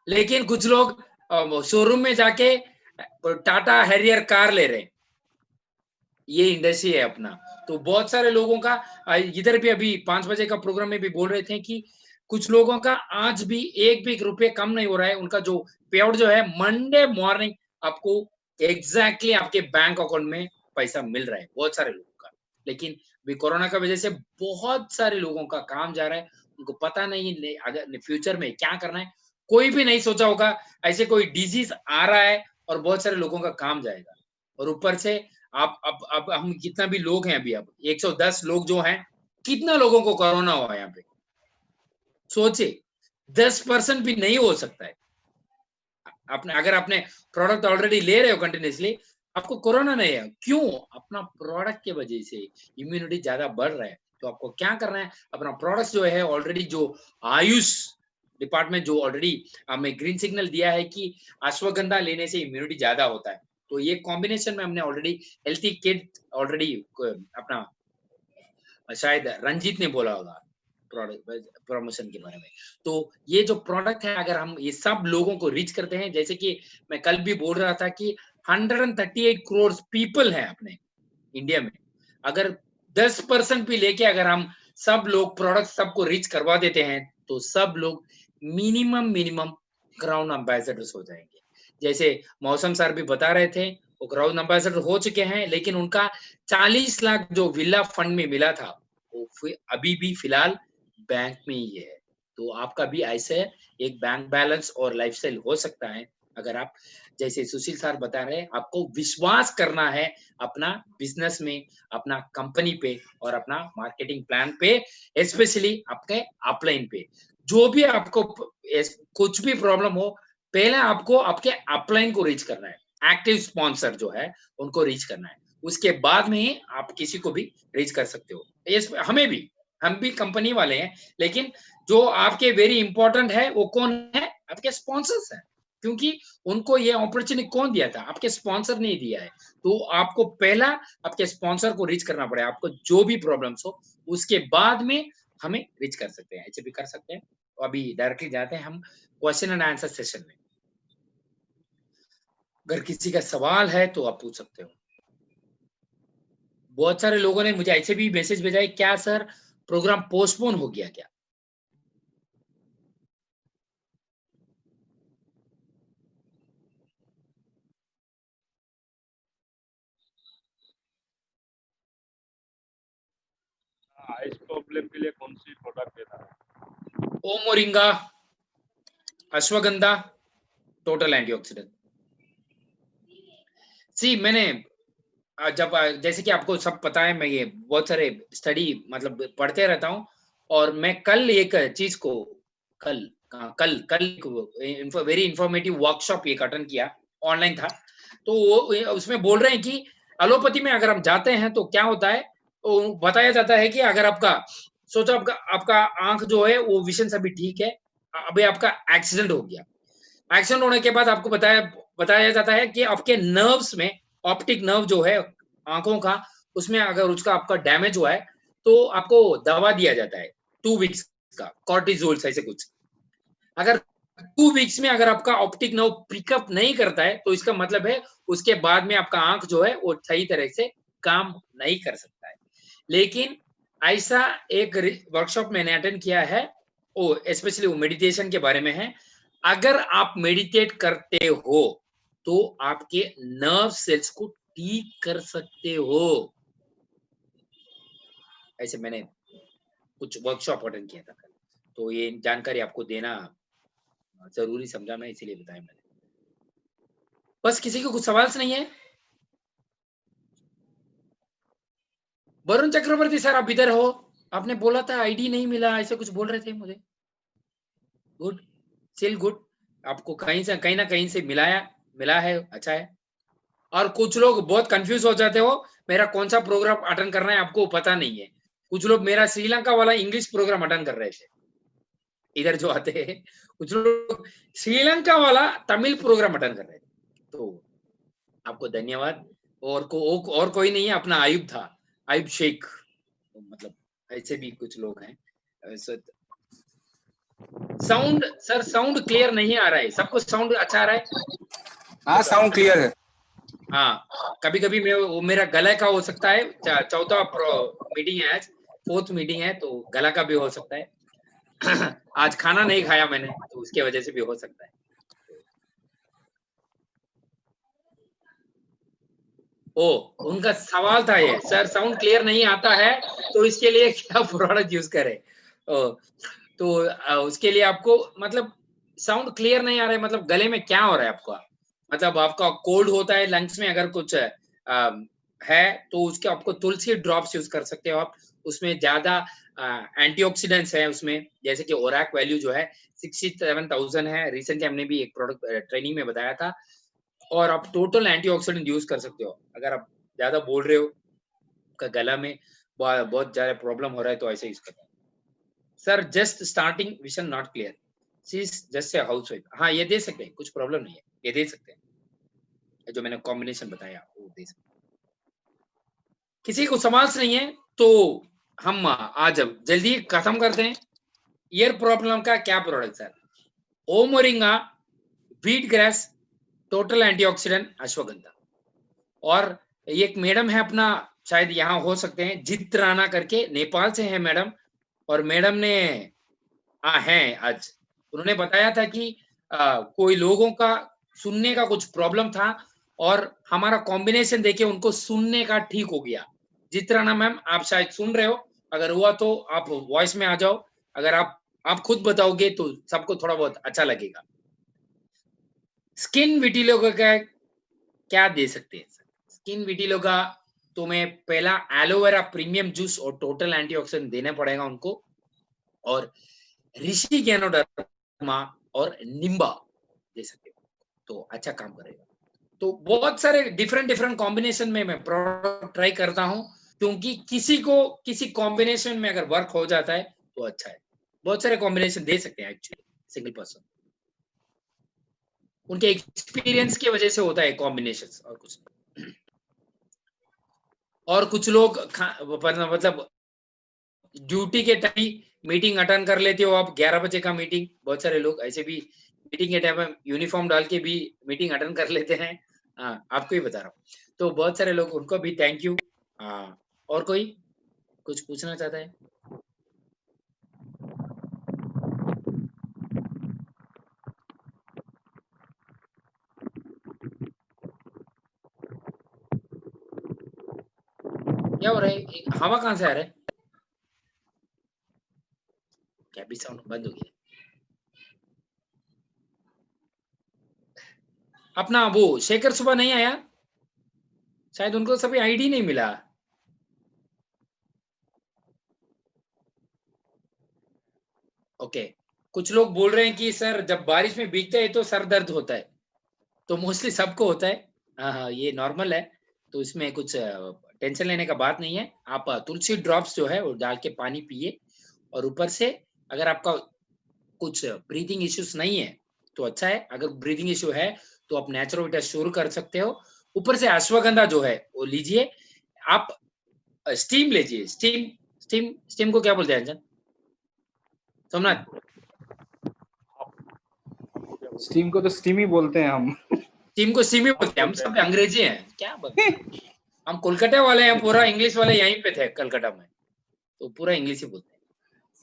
लेकिन कुछ लोग शोरूम में जाके टाटा हैरियर कार ले रहे हैं। ये इंडस्ट्री है अपना। तो बहुत सारे लोगों का इधर भी अभी 5 बजे का प्रोग्राम में भी बोल रहे थे कि कुछ लोगों का आज भी एक भी रुपये कम नहीं हो रहा है। उनका जो पे आउट जो है मंडे मॉर्निंग आपको एग्जैक्टली आपके बैंक अकाउंट में पैसा मिल रहा है बहुत सारे लोगों का। लेकिन भी कोरोना का वजह से बहुत सारे लोगों का काम जा रहा है, उनको पता नहीं अगर फ्यूचर में क्या करना है। कोई भी नहीं सोचा होगा ऐसे कोई डिजीज आ रहा है और बहुत सारे लोगों का काम जाएगा। और ऊपर से आप अब हम कितना भी लोग हैं अभी, अब 110 लोग जो हैं, कितना लोगों को कोरोना हुआ है यहाँ पे सोचे, 10% भी नहीं हो सकता है। आपने अगर आपने प्रोडक्ट ऑलरेडी ले रहे हो कंटिन्यूसली, आपको कोरोना नहीं है, क्यों? अपना प्रोडक्ट के वजह से इम्यूनिटी ज्यादा बढ़ रहा है। तो आपको क्या करना है, अपना प्रोडक्ट जो है ऑलरेडी जो आयुष डिपार्टमेंट जो ऑलरेडी हमें ग्रीन सिग्नल दिया है कि अश्वगंधा लेने से इम्यूनिटी ज्यादा होता है। तो ये कॉम्बिनेशन में हमने ऑलरेडी हेल्थी किट ऑलरेडी अपना शायद रंजीत ने बोला होगा प्रोडक्ट प्रमोशन के बारे में। तो ये जो प्रोडक्ट है अगर हम ये सब लोगों को रीच करते हैं, जैसे कि मैं कल भी बोल रहा था कि 138 करोड़ पीपल हैं अपने इंडिया में, अगर 10% भी लेके अगर हम सब लोग प्रोडक्ट सबको रीच करवा देते हैं तो सब लोग मिनिमम क्राउन एम्बेसडर्स हो जाएंगे। जैसे मौसम सर भी बता रहे थे वो क्राउन एम्बेसडर हो चुके हैं, लेकिन उनका 40 लाख जो विला फंड में मिला था वो अभी भी फिलहाल बैंक में ही है। तो आपका भी ऐसे एक बैंक बैलेंस और लाइफस्टाइल हो सकता है अगर आप जैसे सुशील सर बता रहे हैं आपको विश्वास करना है अपना बिजनेस में, अपना कंपनी पे और अपना मार्केटिंग प्लान पे, स्पेशली आपके अपलाइन पे। जो भी आपको कुछ भी प्रॉब्लम हो, पहले आपको आपके अपलाइन को रीच करना है, एक्टिव स्पॉन्सर जो है उनको रीच करना है, उसके बाद में ही आप किसी को भी रीच कर सकते हो। हम भी कंपनी वाले हैं, लेकिन जो आपके वेरी इंपॉर्टेंट है वो कौन है? आपके स्पॉन्सर्स हैं, क्योंकि उनको ये अपॉर्चुनिटी कौन दिया था? आपके स्पॉन्सर नहीं दिया है। तो आपको पहला आपके स्पॉन्सर को रीच करना पड़ेगा, आपको जो भी प्रॉब्लम्स हो, उसके बाद में हमें रीच कर सकते हैं, ऐसे भी कर सकते हैं। तो अभी डायरेक्टली जाते हैं हम क्वेश्चन एंड आंसर सेशन में। अगर किसी का सवाल है तो आप पूछ सकते हो। बहुत सारे लोगों ने मुझे ऐसे भी मैसेज भेजा है, क्या सर प्रोग्राम पोस्टपोन हो गया क्या? इस प्रॉब्लम के लिए कौन सी प्रोडक्ट देना है? ओ मोरिंगा, अश्वगंधा, टोटल एंटीऑक्सीडेंट। सी मैंने जब जैसे कि आपको सब पता है, मैं ये बहुत सारे स्टडी मतलब पढ़ते रहता हूँ, और मैं कल एक चीज को कल वेरी इंफॉर्मेटिव वर्कशॉप एक अटेंड किया, ऑनलाइन था। तो वो उसमें बोल रहे हैं कि एलोपैथी में अगर हम जाते हैं तो क्या होता है, तो बताया जाता है कि अगर आपका सोचो आपका आंख जो है वो विजन सभी ठीक है, अभी आपका एक्सीडेंट हो गया, एक्सीडेंट होने के बाद आपको बताया जाता है कि आपके नर्व्स में, ऑप्टिक नर्व जो है आंखों का, उसमें अगर उसका आपका डैमेज हुआ है तो आपको दवा दिया जाता है 2 वीक्स का, कॉर्टिजोल्स ऐसे कुछ। अगर 2 वीक्स में अगर आपका ऑप्टिक नर्व पिकअप नहीं करता है तो इसका मतलब है उसके बाद में आपका आंख जो है वो सही तरह से काम नहीं कर सकता है। लेकिन ऐसा एक वर्कशॉप मैंने अटेंड किया है, वो स्पेशली वो मेडिटेशन के बारे में है। अगर आप मेडिटेट करते हो तो आपके नर्व सेल्स को ठीक कर सकते हो। ऐसे मैंने कुछ वर्कशॉप अटेंड किया था, तो ये जानकारी आपको देना जरूरी समझा मैं, इसीलिए बताया मैंने। बस किसी को कुछ सवाल नहीं है? वरुण चक्रवर्ती सर आप इधर हो, आपने बोला था आईडी नहीं मिला, ऐसे कुछ बोल रहे थे मुझे। गुड, स्टिल गुड, आपको कहीं ना कहीं से मिला है, अच्छा है। और कुछ लोग बहुत कंफ्यूज हो जाते हो, मेरा कौन सा प्रोग्राम अटेंड करना है आपको पता नहीं है। कुछ लोग मेरा श्रीलंका वाला इंग्लिश प्रोग्राम अटेंड कर रहे थे, इधर जो आते हैं कुछ लोग श्रीलंका वाला तमिल प्रोग्राम अटेंड कर रहे थे, तो आपको धन्यवाद। और कोई नहीं है, अपना आयुब था, आयुब शेख, मतलब ऐसे भी कुछ लोग हैं। साउंड सर, साउंड क्लियर नहीं आ रहा है, सबको साउंड अच्छा आ रहा है? हाँ साउंड क्लियर है। हाँ, कभी कभी मेरा गला का हो सकता है, चौथा मीटिंग है आज, 4th मीटिंग है, तो गला का भी हो सकता है। आज खाना नहीं खाया मैंने, तो उसके वजह से भी हो सकता है। उनका सवाल था ये, सर साउंड क्लियर नहीं आता है तो इसके लिए क्या प्रोडक्ट यूज करें? तो उसके लिए आपको मतलब साउंड क्लियर नहीं आ रहा है, मतलब गले में क्या हो रहा है आपका? मतलब आपका कोल्ड होता है लंग्स में, अगर कुछ है तो उसके आपको तुलसी ड्रॉप्स यूज कर सकते हो आप। उसमें ज्यादा एंटीऑक्सीडेंट्स है उसमें, जैसे कि ओरैक वैल्यू जो है 67,000 है। रिसेंटली हमने भी एक प्रोडक्ट ट्रेनिंग में बताया था। और आप टोटल एंटीऑक्सीडेंट यूज कर सकते हो। अगर आप ज्यादा बोल रहे हो, का गला में बहुत ज्यादा प्रॉब्लम हो रहा है, तो ऐसे यूज करते हैं। Sir just starting vision not clear, she is just a housewife. हाँ, ये दे सकते हैं, कुछ प्रॉब्लम नहीं है, ये दे सकते हैं, जो मैंने कॉम्बिनेशन बताया वो दे सकते हैं। किसी को सवाल नहीं है तो हम आज जल्दी खत्म करते हैं। ईयर प्रॉब्लम का क्या product sir? O moringa, wheat grass, total antioxidant, ashwagandha. और एक मैडम है अपना, शायद यहाँ हो सकते हैं, जित राणा करके, नेपाल से है मैडम। और मैडम ने हैं आज, उन्होंने बताया था कि कोई लोगों का सुनने का कुछ प्रॉब्लम था और हमारा कॉम्बिनेशन देके उनको सुनने का ठीक हो गया। जित राणा मैम, आप शायद सुन रहे हो, अगर हुआ तो आप वॉइस में आ जाओ। अगर आप खुद बताओगे तो सबको थोड़ा बहुत अच्छा लगेगा। स्किन विटिलिगो का क्या दे सकते हैं? स्किन विटिलिगो तो मैं पहला एलोवेरा प्रीमियम जूस और टोटल एंटीऑक्सीडेंट देना पड़ेगा उनको, और ऋषि गैनोडर्मा और निम्बा दे सकते हो, तो अच्छा काम करेगा। तो बहुत सारे डिफरेंट कॉम्बिनेशन में मैं प्रोडक्ट ट्राई करता हूं, क्योंकि किसी कॉम्बिनेशन में अगर वर्क हो जाता है तो अच्छा है। बहुत सारे कॉम्बिनेशन दे सकते हैं एक्चुअली सिंगल पर्सन, उनके एक्सपीरियंस की वजह से होता है कॉम्बिनेशंस, और कुछ। और कुछ लोग मतलब ड्यूटी के टाइम मीटिंग अटेंड कर लेते हो आप, 11 बजे का मीटिंग। बहुत सारे लोग ऐसे भी मीटिंग के टाइम में यूनिफॉर्म डाल के भी मीटिंग अटेंड कर लेते हैं। आपको ही बता रहा हूँ, तो बहुत सारे लोग, उनको भी थैंक यू। और कोई कुछ पूछना चाहता है? क्या हो रहा है? हवा कहाँ से आ रहा है? क्या भी साउंड बंद हो गया? अपना वो शेखर सुबह नहीं आया, शायद उनको सभी आईडी नहीं मिला। ओके, कुछ लोग बोल रहे हैं कि सर जब बारिश में भीगते हैं तो सर दर्द होता है, तो मोस्टली सबको होता है। हाँ, ये नॉर्मल है, तो इसमें कुछ टेंशन लेने का बात नहीं है। आप तुलसी ड्रॉप्स जो है वो डाल के पानी पिए, और ऊपर से अगर आपका कुछ ब्रीथिंग इश्यूज नहीं है तो अच्छा है। अगर ब्रीथिंग इश्यू है तो आप नेचुरोविटा शुरू कर सकते हो। ऊपर से अश्वगंधा जो है वो लीजिए। आप स्टीम लीजिए, स्टीम को क्या बोलते हैं अंजन? सोमनाथ, स्टीम को तो स्टीम ही बोलते हैं हम। टीम को सीमी बोलते हैं, हम सब अंग्रेजी हैं क्या बोलते हैं? हम कोलकाता वाले हैं, पूरा इंग्लिश वाले यहीं पे थे कलकत्ता में, तो पूरा इंग्लिश ही बोलते हैं।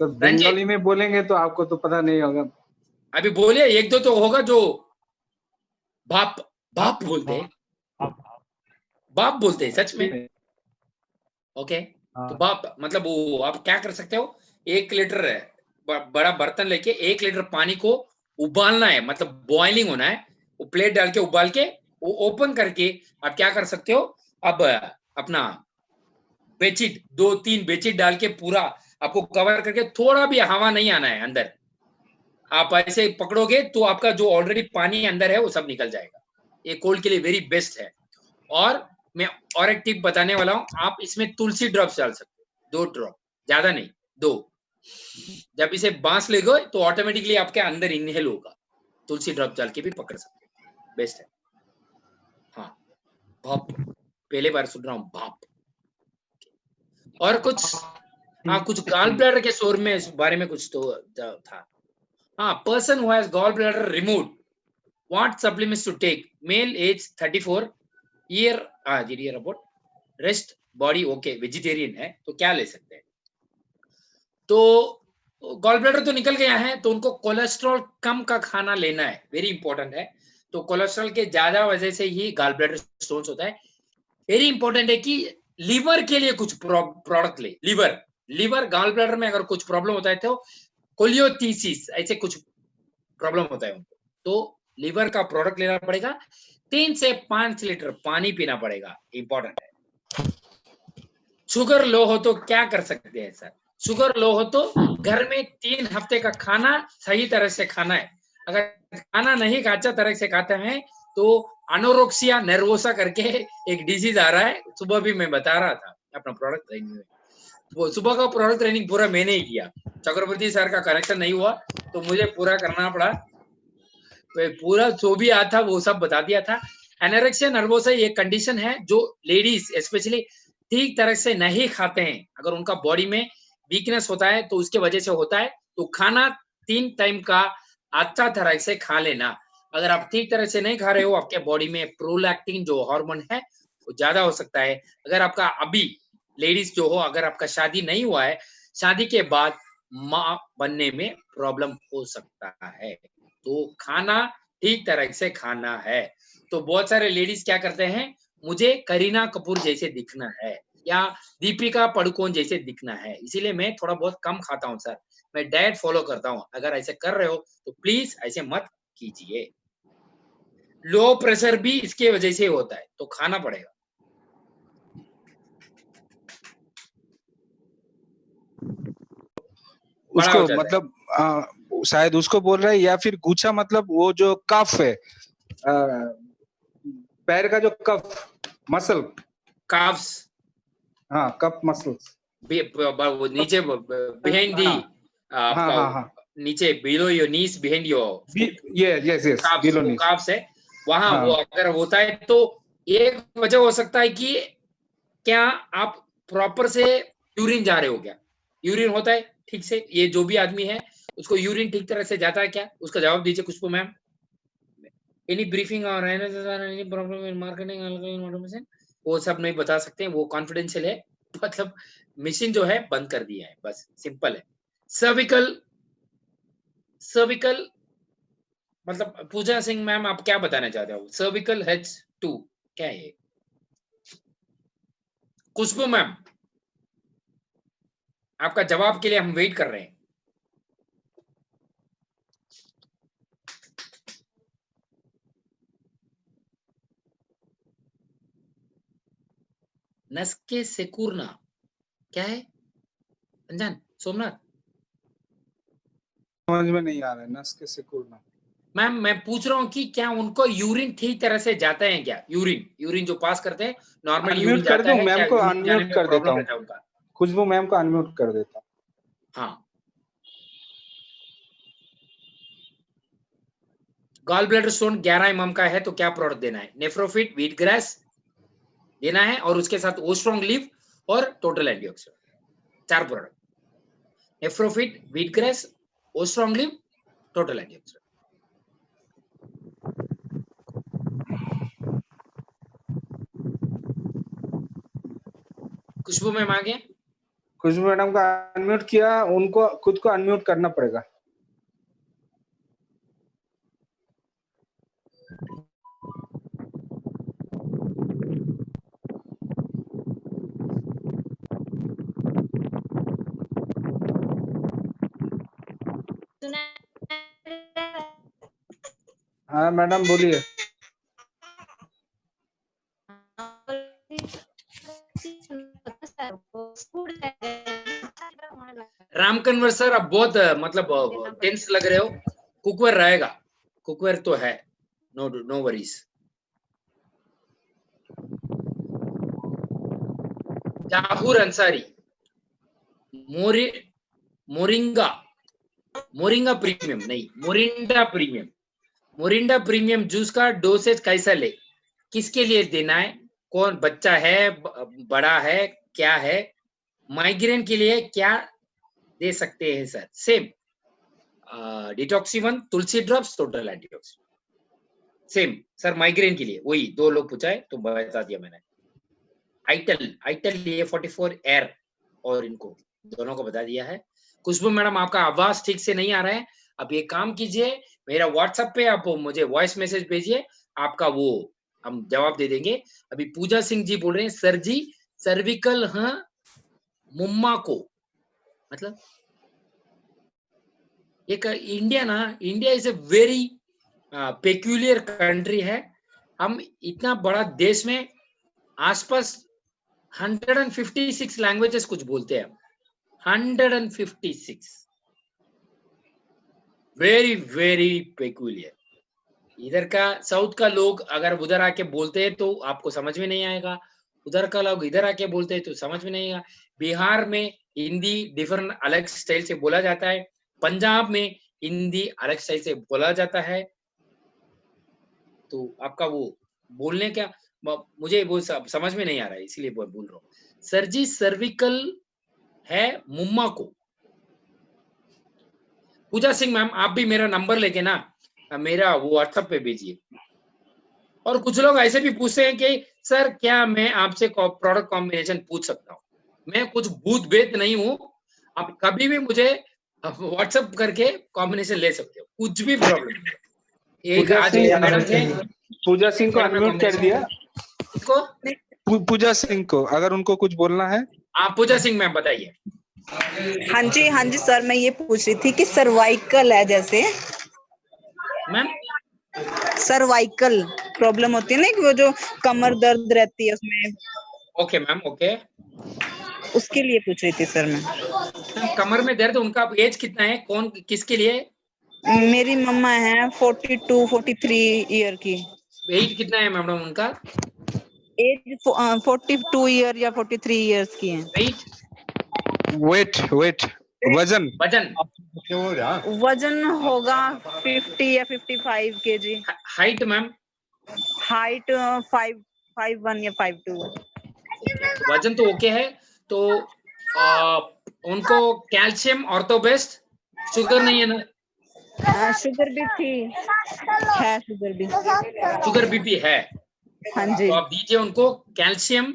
सर बंगाली में बोलेंगे तो आपको तो पता नहीं होगा। अभी बोलिए, एक दो तो होगा जो बाप बाप बोलते हैं, बाप बोलते हैं सच में। ओके, तो बाप मतलब वो आप क्या कर सकते हो, 1 लीटर बड़ा बर्तन लेके 1 लीटर पानी को उबालना है, मतलब बॉइलिंग होना है, वो प्लेट डाल के उबाल के वो ओपन करके आप क्या कर सकते हो, अब अपना बेडशीट 2-3 बेडशीट डाल के पूरा आपको कवर करके, थोड़ा भी हवा नहीं आना है अंदर, आप ऐसे पकड़ोगे तो आपका जो ऑलरेडी पानी अंदर है वो सब निकल जाएगा। ये कोल्ड के लिए वेरी बेस्ट है। और मैं और एक टिप बताने वाला हूँ, आप इसमें तुलसी ड्रॉप्स डाल सकते हो, 2 ड्रॉप, ज्यादा नहीं, 2। जब इसे बांस लेगो तो ऑटोमेटिकली आपके अंदर इनहेल होगा, तुलसी ड्रॉप डाल के भी पकड़ सकते हो, बेस्ट है। हाँ, भाप, पहले बार सुन रहा हूँ भाप। और कुछ, हाँ, कुछ गॉल ब्लैडर के शोर में इस बारे में कुछ तो था। हाँ, person who has gall bladder removed, what supplements to take, male age 34 year, year about, rest body okay, vegetarian है तो क्या ले सकते हैं। तो गॉल ब्लैडर तो निकल गया है, तो उनको कोलेस्ट्रॉल कम का खाना लेना है, वेरी इंपॉर्टेंट है। तो कोलेस्ट्रॉल के ज्यादा वजह से ही गॉल ब्लैडर स्टोन्स होता है। वेरी इंपॉर्टेंट है कि लीवर के लिए कुछ प्रोडक्ट ले, लीवर गॉल ब्लैडर में अगर कुछ प्रॉब्लम होता है तो कोलियोथिसिस ऐसे कुछ प्रॉब्लम होता है उनको, तो लीवर का प्रोडक्ट लेना पड़ेगा। 3 से 5 लीटर पानी पीना पड़ेगा, इंपॉर्टेंट है। शुगर लो हो तो क्या कर सकते हैं सर, शुगर लो हो तो घर में 3 हफ्ते का खाना सही तरह से खाना है। अगर खाना नहीं अच्छा तरह से खाते हैं तो अनोरेक्सिया नर्वोसा करके एक डिजीज आ रहा है, सुबह भी मैं बता रहा था अपना प्रोडक्ट ट्रेनिंग में, वो सुबह का प्रोडक्ट ट्रेनिंग पूरा मैंने ही किया, चक्रवर्ती सर का कनेक्शन नहीं हुआ तो मुझे पूरा करना पड़ा, पूरा जो भी आया था वो सब बता दिया था। एनोरेक्सिया नर्वोसा एक कंडीशन है जो लेडीज स्पेशली ठीक तरह से नहीं खाते हैं, अगर उनका बॉडी में वीकनेस होता है तो उसके वजह से होता है। तो खाना 3 टाइम का अच्छा तरह से खा लेना। अगर आप ठीक तरह से नहीं खा रहे हो, आपके बॉडी में प्रोलैक्टिन जो हार्मोन है वो ज्यादा हो सकता है। अगर आपका अभी लेडीज जो हो, अगर आपका शादी नहीं हुआ है, शादी के बाद माँ बनने में प्रॉब्लम हो सकता है। तो खाना ठीक तरह से खाना है। तो बहुत सारे लेडीज क्या करते हैं, मुझे करीना कपूर जैसे दिखना है या दीपिका पादुकोण जैसे दिखना है, इसीलिए मैं थोड़ा बहुत कम खाता हूँ सर, मैं डाइट फॉलो करता हूँ। अगर ऐसे कर रहे हो तो प्लीज ऐसे मत कीजिए। लो प्रेशर भी इसके वजह से होता है, तो खाना पड़ेगा। उसको मतलब शायद उसको बोल रहे हैं, या फिर गुच्छा मतलब वो जो कफ है, पैर का जो कफ मसल, काफ्स, हाँ कफ मसल्स, नीचे बिहाइंड दी, नीचे below your knees, behind your, yes below knees, carbs है वहां। वो अगर होता है तो एक वजह हो सकता है कि क्या आप प्रॉपर से यूरिन जा रहे हो, क्या यूरिन होता है ठीक से, ये जो भी आदमी है उसको यूरिन ठीक तरह से जाता है क्या, उसका जवाब दीजिए खुशबू मैम। एनी ब्रीफिंग और एनी प्रॉब्लम इन मार्केटिंग, वो सब नहीं बता सकते, वो कॉन्फिडेंशियल है, मतलब मशीन जो है बंद कर दिया है, बस सिंपल है। सर्विकल मतलब पूजा सिंह मैम आप क्या बताना चाहते हो, सर्विकल H2 क्या है? खुशबू मैम आपका जवाब के लिए हम वेट कर रहे हैं। नस्के सेकूरना क्या है अंजन, सोमनाथ? समझ में नहीं आ रहा है, नस्के सेकूरना। मैम मैं पूछ रहा हूँ कि क्या उनको यूरिन ठीक तरह से जाता है क्या, यूरिन जो पास करते हैं नॉर्मल यूरिन जाता है, मैम को अनम्यूट कर देता हूँ, उनका खुशबू मैम को अनम्यूट कर देता हूँ। हाँ, गॉल ब्लैडर स्टोन 11 mm का है तो क्या प्रोडक्ट देना है, नेफ्रोफिट, व्हीट ग्रास देना है और उसके साथ ओ स्ट्रॉन्ग लीव और total antioxidant, 4 product, Nephrofit, wheat grass O strong liv total antioxidant. Khushboo ma'am आ गए? खुशबू मैडम का अनम्यूट किया, उनको खुद को अनम्यूट करना पड़ेगा। हाँ मैडम बोलिए। राम कन्वर सर, आप बहुत मतलब टेंस लग रहे हो। कुकवेयर रहेगा, कुकवेयर तो है, no no worries. Zahoor Ansari, moringa premium नहीं, मोरिंडा प्रीमियम जूस का डोसेज कैसा ले, किसके लिए देना है, कौन बच्चा है, बड़ा है, क्या है, माइग्रेन के लिए क्या दे सकते हैं sir? Same detoxy 1 tulsi drops total antioxidant same sir. Migraine के लिए वही 2 लोग पूछा है तो बता दिया मैंने। आइटल लिए 44 एयर और इनको दोनों को बता दिया है। खुशबू मैडम आपका आवाज ठीक से नहीं आ रहा है, अब ये काम कीजिए, मेरा व्हाट्सएप पे आप मुझे वॉइस मैसेज भेजिए, आपका वो हम जवाब दे देंगे। अभी पूजा सिंह जी बोल रहे हैं सर जी सर्विकल हाँ मुम्मा को, मतलब एक India is a very peculiar country है। हम इतना बड़ा देश में आसपास 156 लैंग्वेजेस कुछ बोलते हैं, 156 वेरी वेरी पेक्यूलियर। इधर का साउथ का लोग अगर उधर आके बोलते हैं तो आपको समझ में नहीं आएगा, उधर का लोग इधर आके बोलते हैं तो समझ में नहीं आएगा। बिहार में हिंदी डिफरेंट अलग स्टाइल से बोला जाता है, पंजाब में हिंदी अलग स्टाइल से बोला जाता है, तो आपका वो बोलने क्या मुझे वो समझ में नहीं आ रहा है, इसीलिए बोल रहा हूँ। सर जी सर्विकल है मुम्मा को। पूजा सिंह मैम आप भी मेरा नंबर लेके ना मेरा वो व्हाट्सएप पे भेजिए। और कुछ लोग ऐसे भी पूछते हैं कि सर क्या मैं आपसे प्रोडक्ट कॉम्बिनेशन पूछ सकता हूँ? मैं कुछ भूत बेत नहीं हूँ, आप कभी भी मुझे व्हाट्सएप करके कॉम्बिनेशन ले सकते हो, कुछ भी प्रॉब्लम नहीं। एक आज मैडम थे, पूजा सिंह को अनम्यूट कर दिया। इसको पूजा सिंह को अगर उनको कुछ बोलना है। आप पूजा सिंह मैम बताइए। हाँ जी सर, मैं ये पूछ रही थी कि सर्वाइकल है जैसे मैम, सर्वाइकल प्रॉब्लम होती है ना कि वो जो कमर दर्द रहती है उसमें। ओके मैम, ओके, उसके लिए पूछ रही थी सर मैं। कमर में दर्द, उनका एज कितना है, कौन किसके लिए? मेरी मम्मा है 42-43 ईयर की। वेट कितना है मैडम उनका? एज 42 ईयर या 43 ईयर्स की है। वेट वजन वजन होगा 50 या 55 केजी। Height ma'am? हाइट 5'1" या 5'2". वजन तो ओके है, तो उनको कैल्शियम ऑर्थोबेस्ट, शुगर नहीं है ना? शुगर भी थी, है शुगर भी, शुगर बीपी है, हाँ जी। तो आप दीजिए उनको कैल्शियम,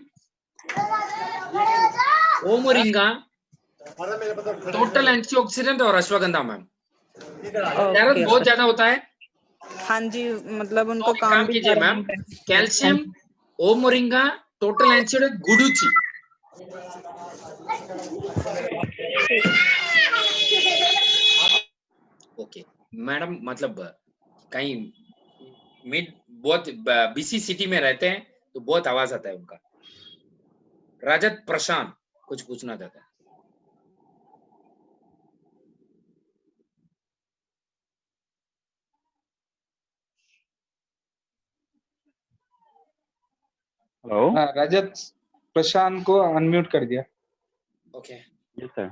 ओमोरिंगा, टोटल एंटीऑक्सीडेंट और अश्वगंधा मैम। दर्द बहुत ज्यादा होता है, हाँ जी, मतलब उनको तो काम भी कीजिए ma'am, calcium, ओमोरिंगा, total antioxidant, guduchi. Okay madam, मतलब कहीं मिड बहुत बीसी सिटी में रहते हैं तो बहुत आवाज आता है उनका। रजत प्रशांत कुछ पूछना चाहता है। हेलो, हाँ, रजत प्रशांत को अनम्यूट कर दिया। ओके, यस सर,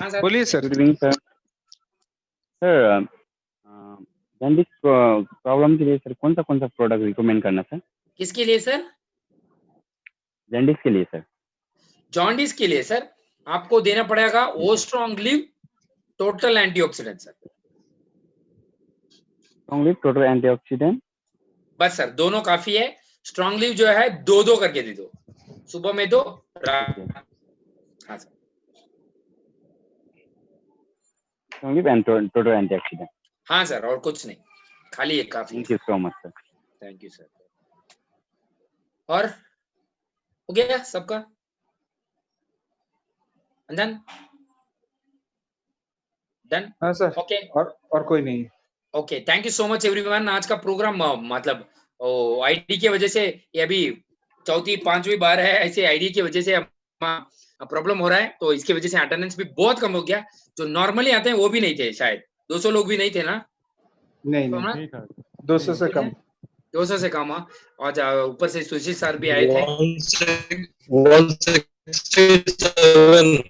हाँ सर, बोलिए सर। सर जॉन्डिस प्रॉब्लम के लिए सर कौन सा प्रोडक्ट रिकमेंड करना सर? किसके लिए सर? जॉन्डिस के लिए सर। जॉन्डिस के लिए सर आपको देना पड़ेगा O strong liv total antioxidant sir. Strong leaf total antioxidant. बस सर दोनों काफी है। स्ट्रॉन्ग लीफ जो है 2-2 करके दे दो, सुबह में 2, हाँ sir. Strong leaf and total antioxidant. हाँ सर, और कुछ नहीं, खाली एक काफी। Thank you so much sir. Thank you sir. और हो गया सबका डन? डन? हाँ सर। ओके और कोई नहीं। Okay, thank you so much everyone. आज का प्रोग्राम मतलब आईडी की वजह से ये अभी 4वीं-5वीं बार है, ऐसे आईडी की वजह से प्रॉब्लम हो रहा है, तो इसकी वजह से अटेंडेंस भी बहुत कम हो गया। जो नॉर्मली आते हैं वो भी नहीं थे, शायद 200 लोग भी नहीं थे ना? नहीं तो नहीं 200 से कम। 200 से कम। और ऊपर से सुशील सर भी आए थे। 167।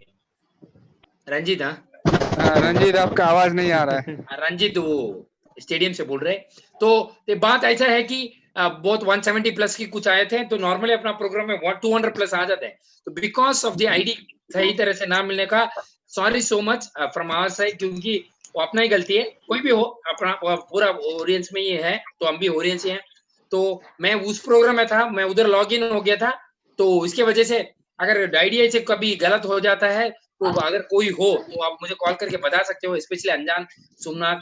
रंजीत, हाँ रंजीत आपका आवाज नहीं आ रहा है। रंजीत वो स्टेडियम से बोल रहे। तो ये बात ऐसा है कि बहुत 170 प्लस की कुछ आए थे, तो नॉर्मली अपना प्रोग्राम में 200 प्लस आ जाते हैं। तो बिकॉज ऑफ द आईडी सही तरह से ना मिलने का sorry so much from our side, क्योंकि वो अपना ही गलती है। कोई भी हो, अपना पूरा ऑडियंस में ये है, तो हम भी ऑडियंस ही हैं। तो मैं उस प्रोग्राम में था, मैं उधर लॉग इन हो गया था, तो इसके वजह से अगर आईडी से कभी गलत हो जाता है, तो अगर कोई हो तो आप मुझे कॉल करके बता सकते हो। स्पेशली अनजान, सोमनाथ,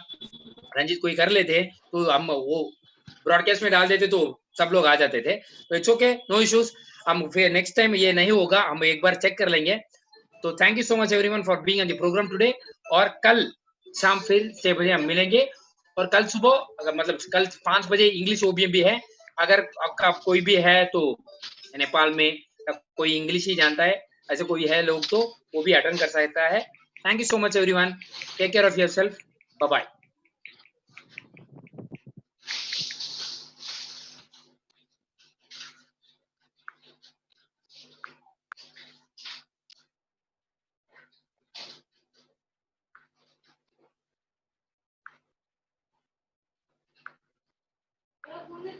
रंजीत कोई कर लेते, तो हम वो ब्रॉडकास्ट में डाल देते, तो सब लोग आ जाते थे। तो इट्स ओके, नो इश्यूज। हम फिर नेक्स्ट टाइम ये नहीं होगा, हम एक बार चेक कर लेंगे। तो thank you so much everyone for being on the program today. और कल शाम फिर 6 बजे हम मिलेंगे, और कल सुबह अगर मतलब कल 5 बजे इंग्लिश ओबीएम भी है। अगर आपका कोई भी है तो नेपाल में कोई इंग्लिश ही जानता है, ऐसे कोई है लोग, तो वो भी अटेंड कर सकता है। Thank you so much everyone, take care of yourself, bye bye.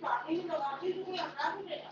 पानी लगा दी तो कोई अपना भी लेगा।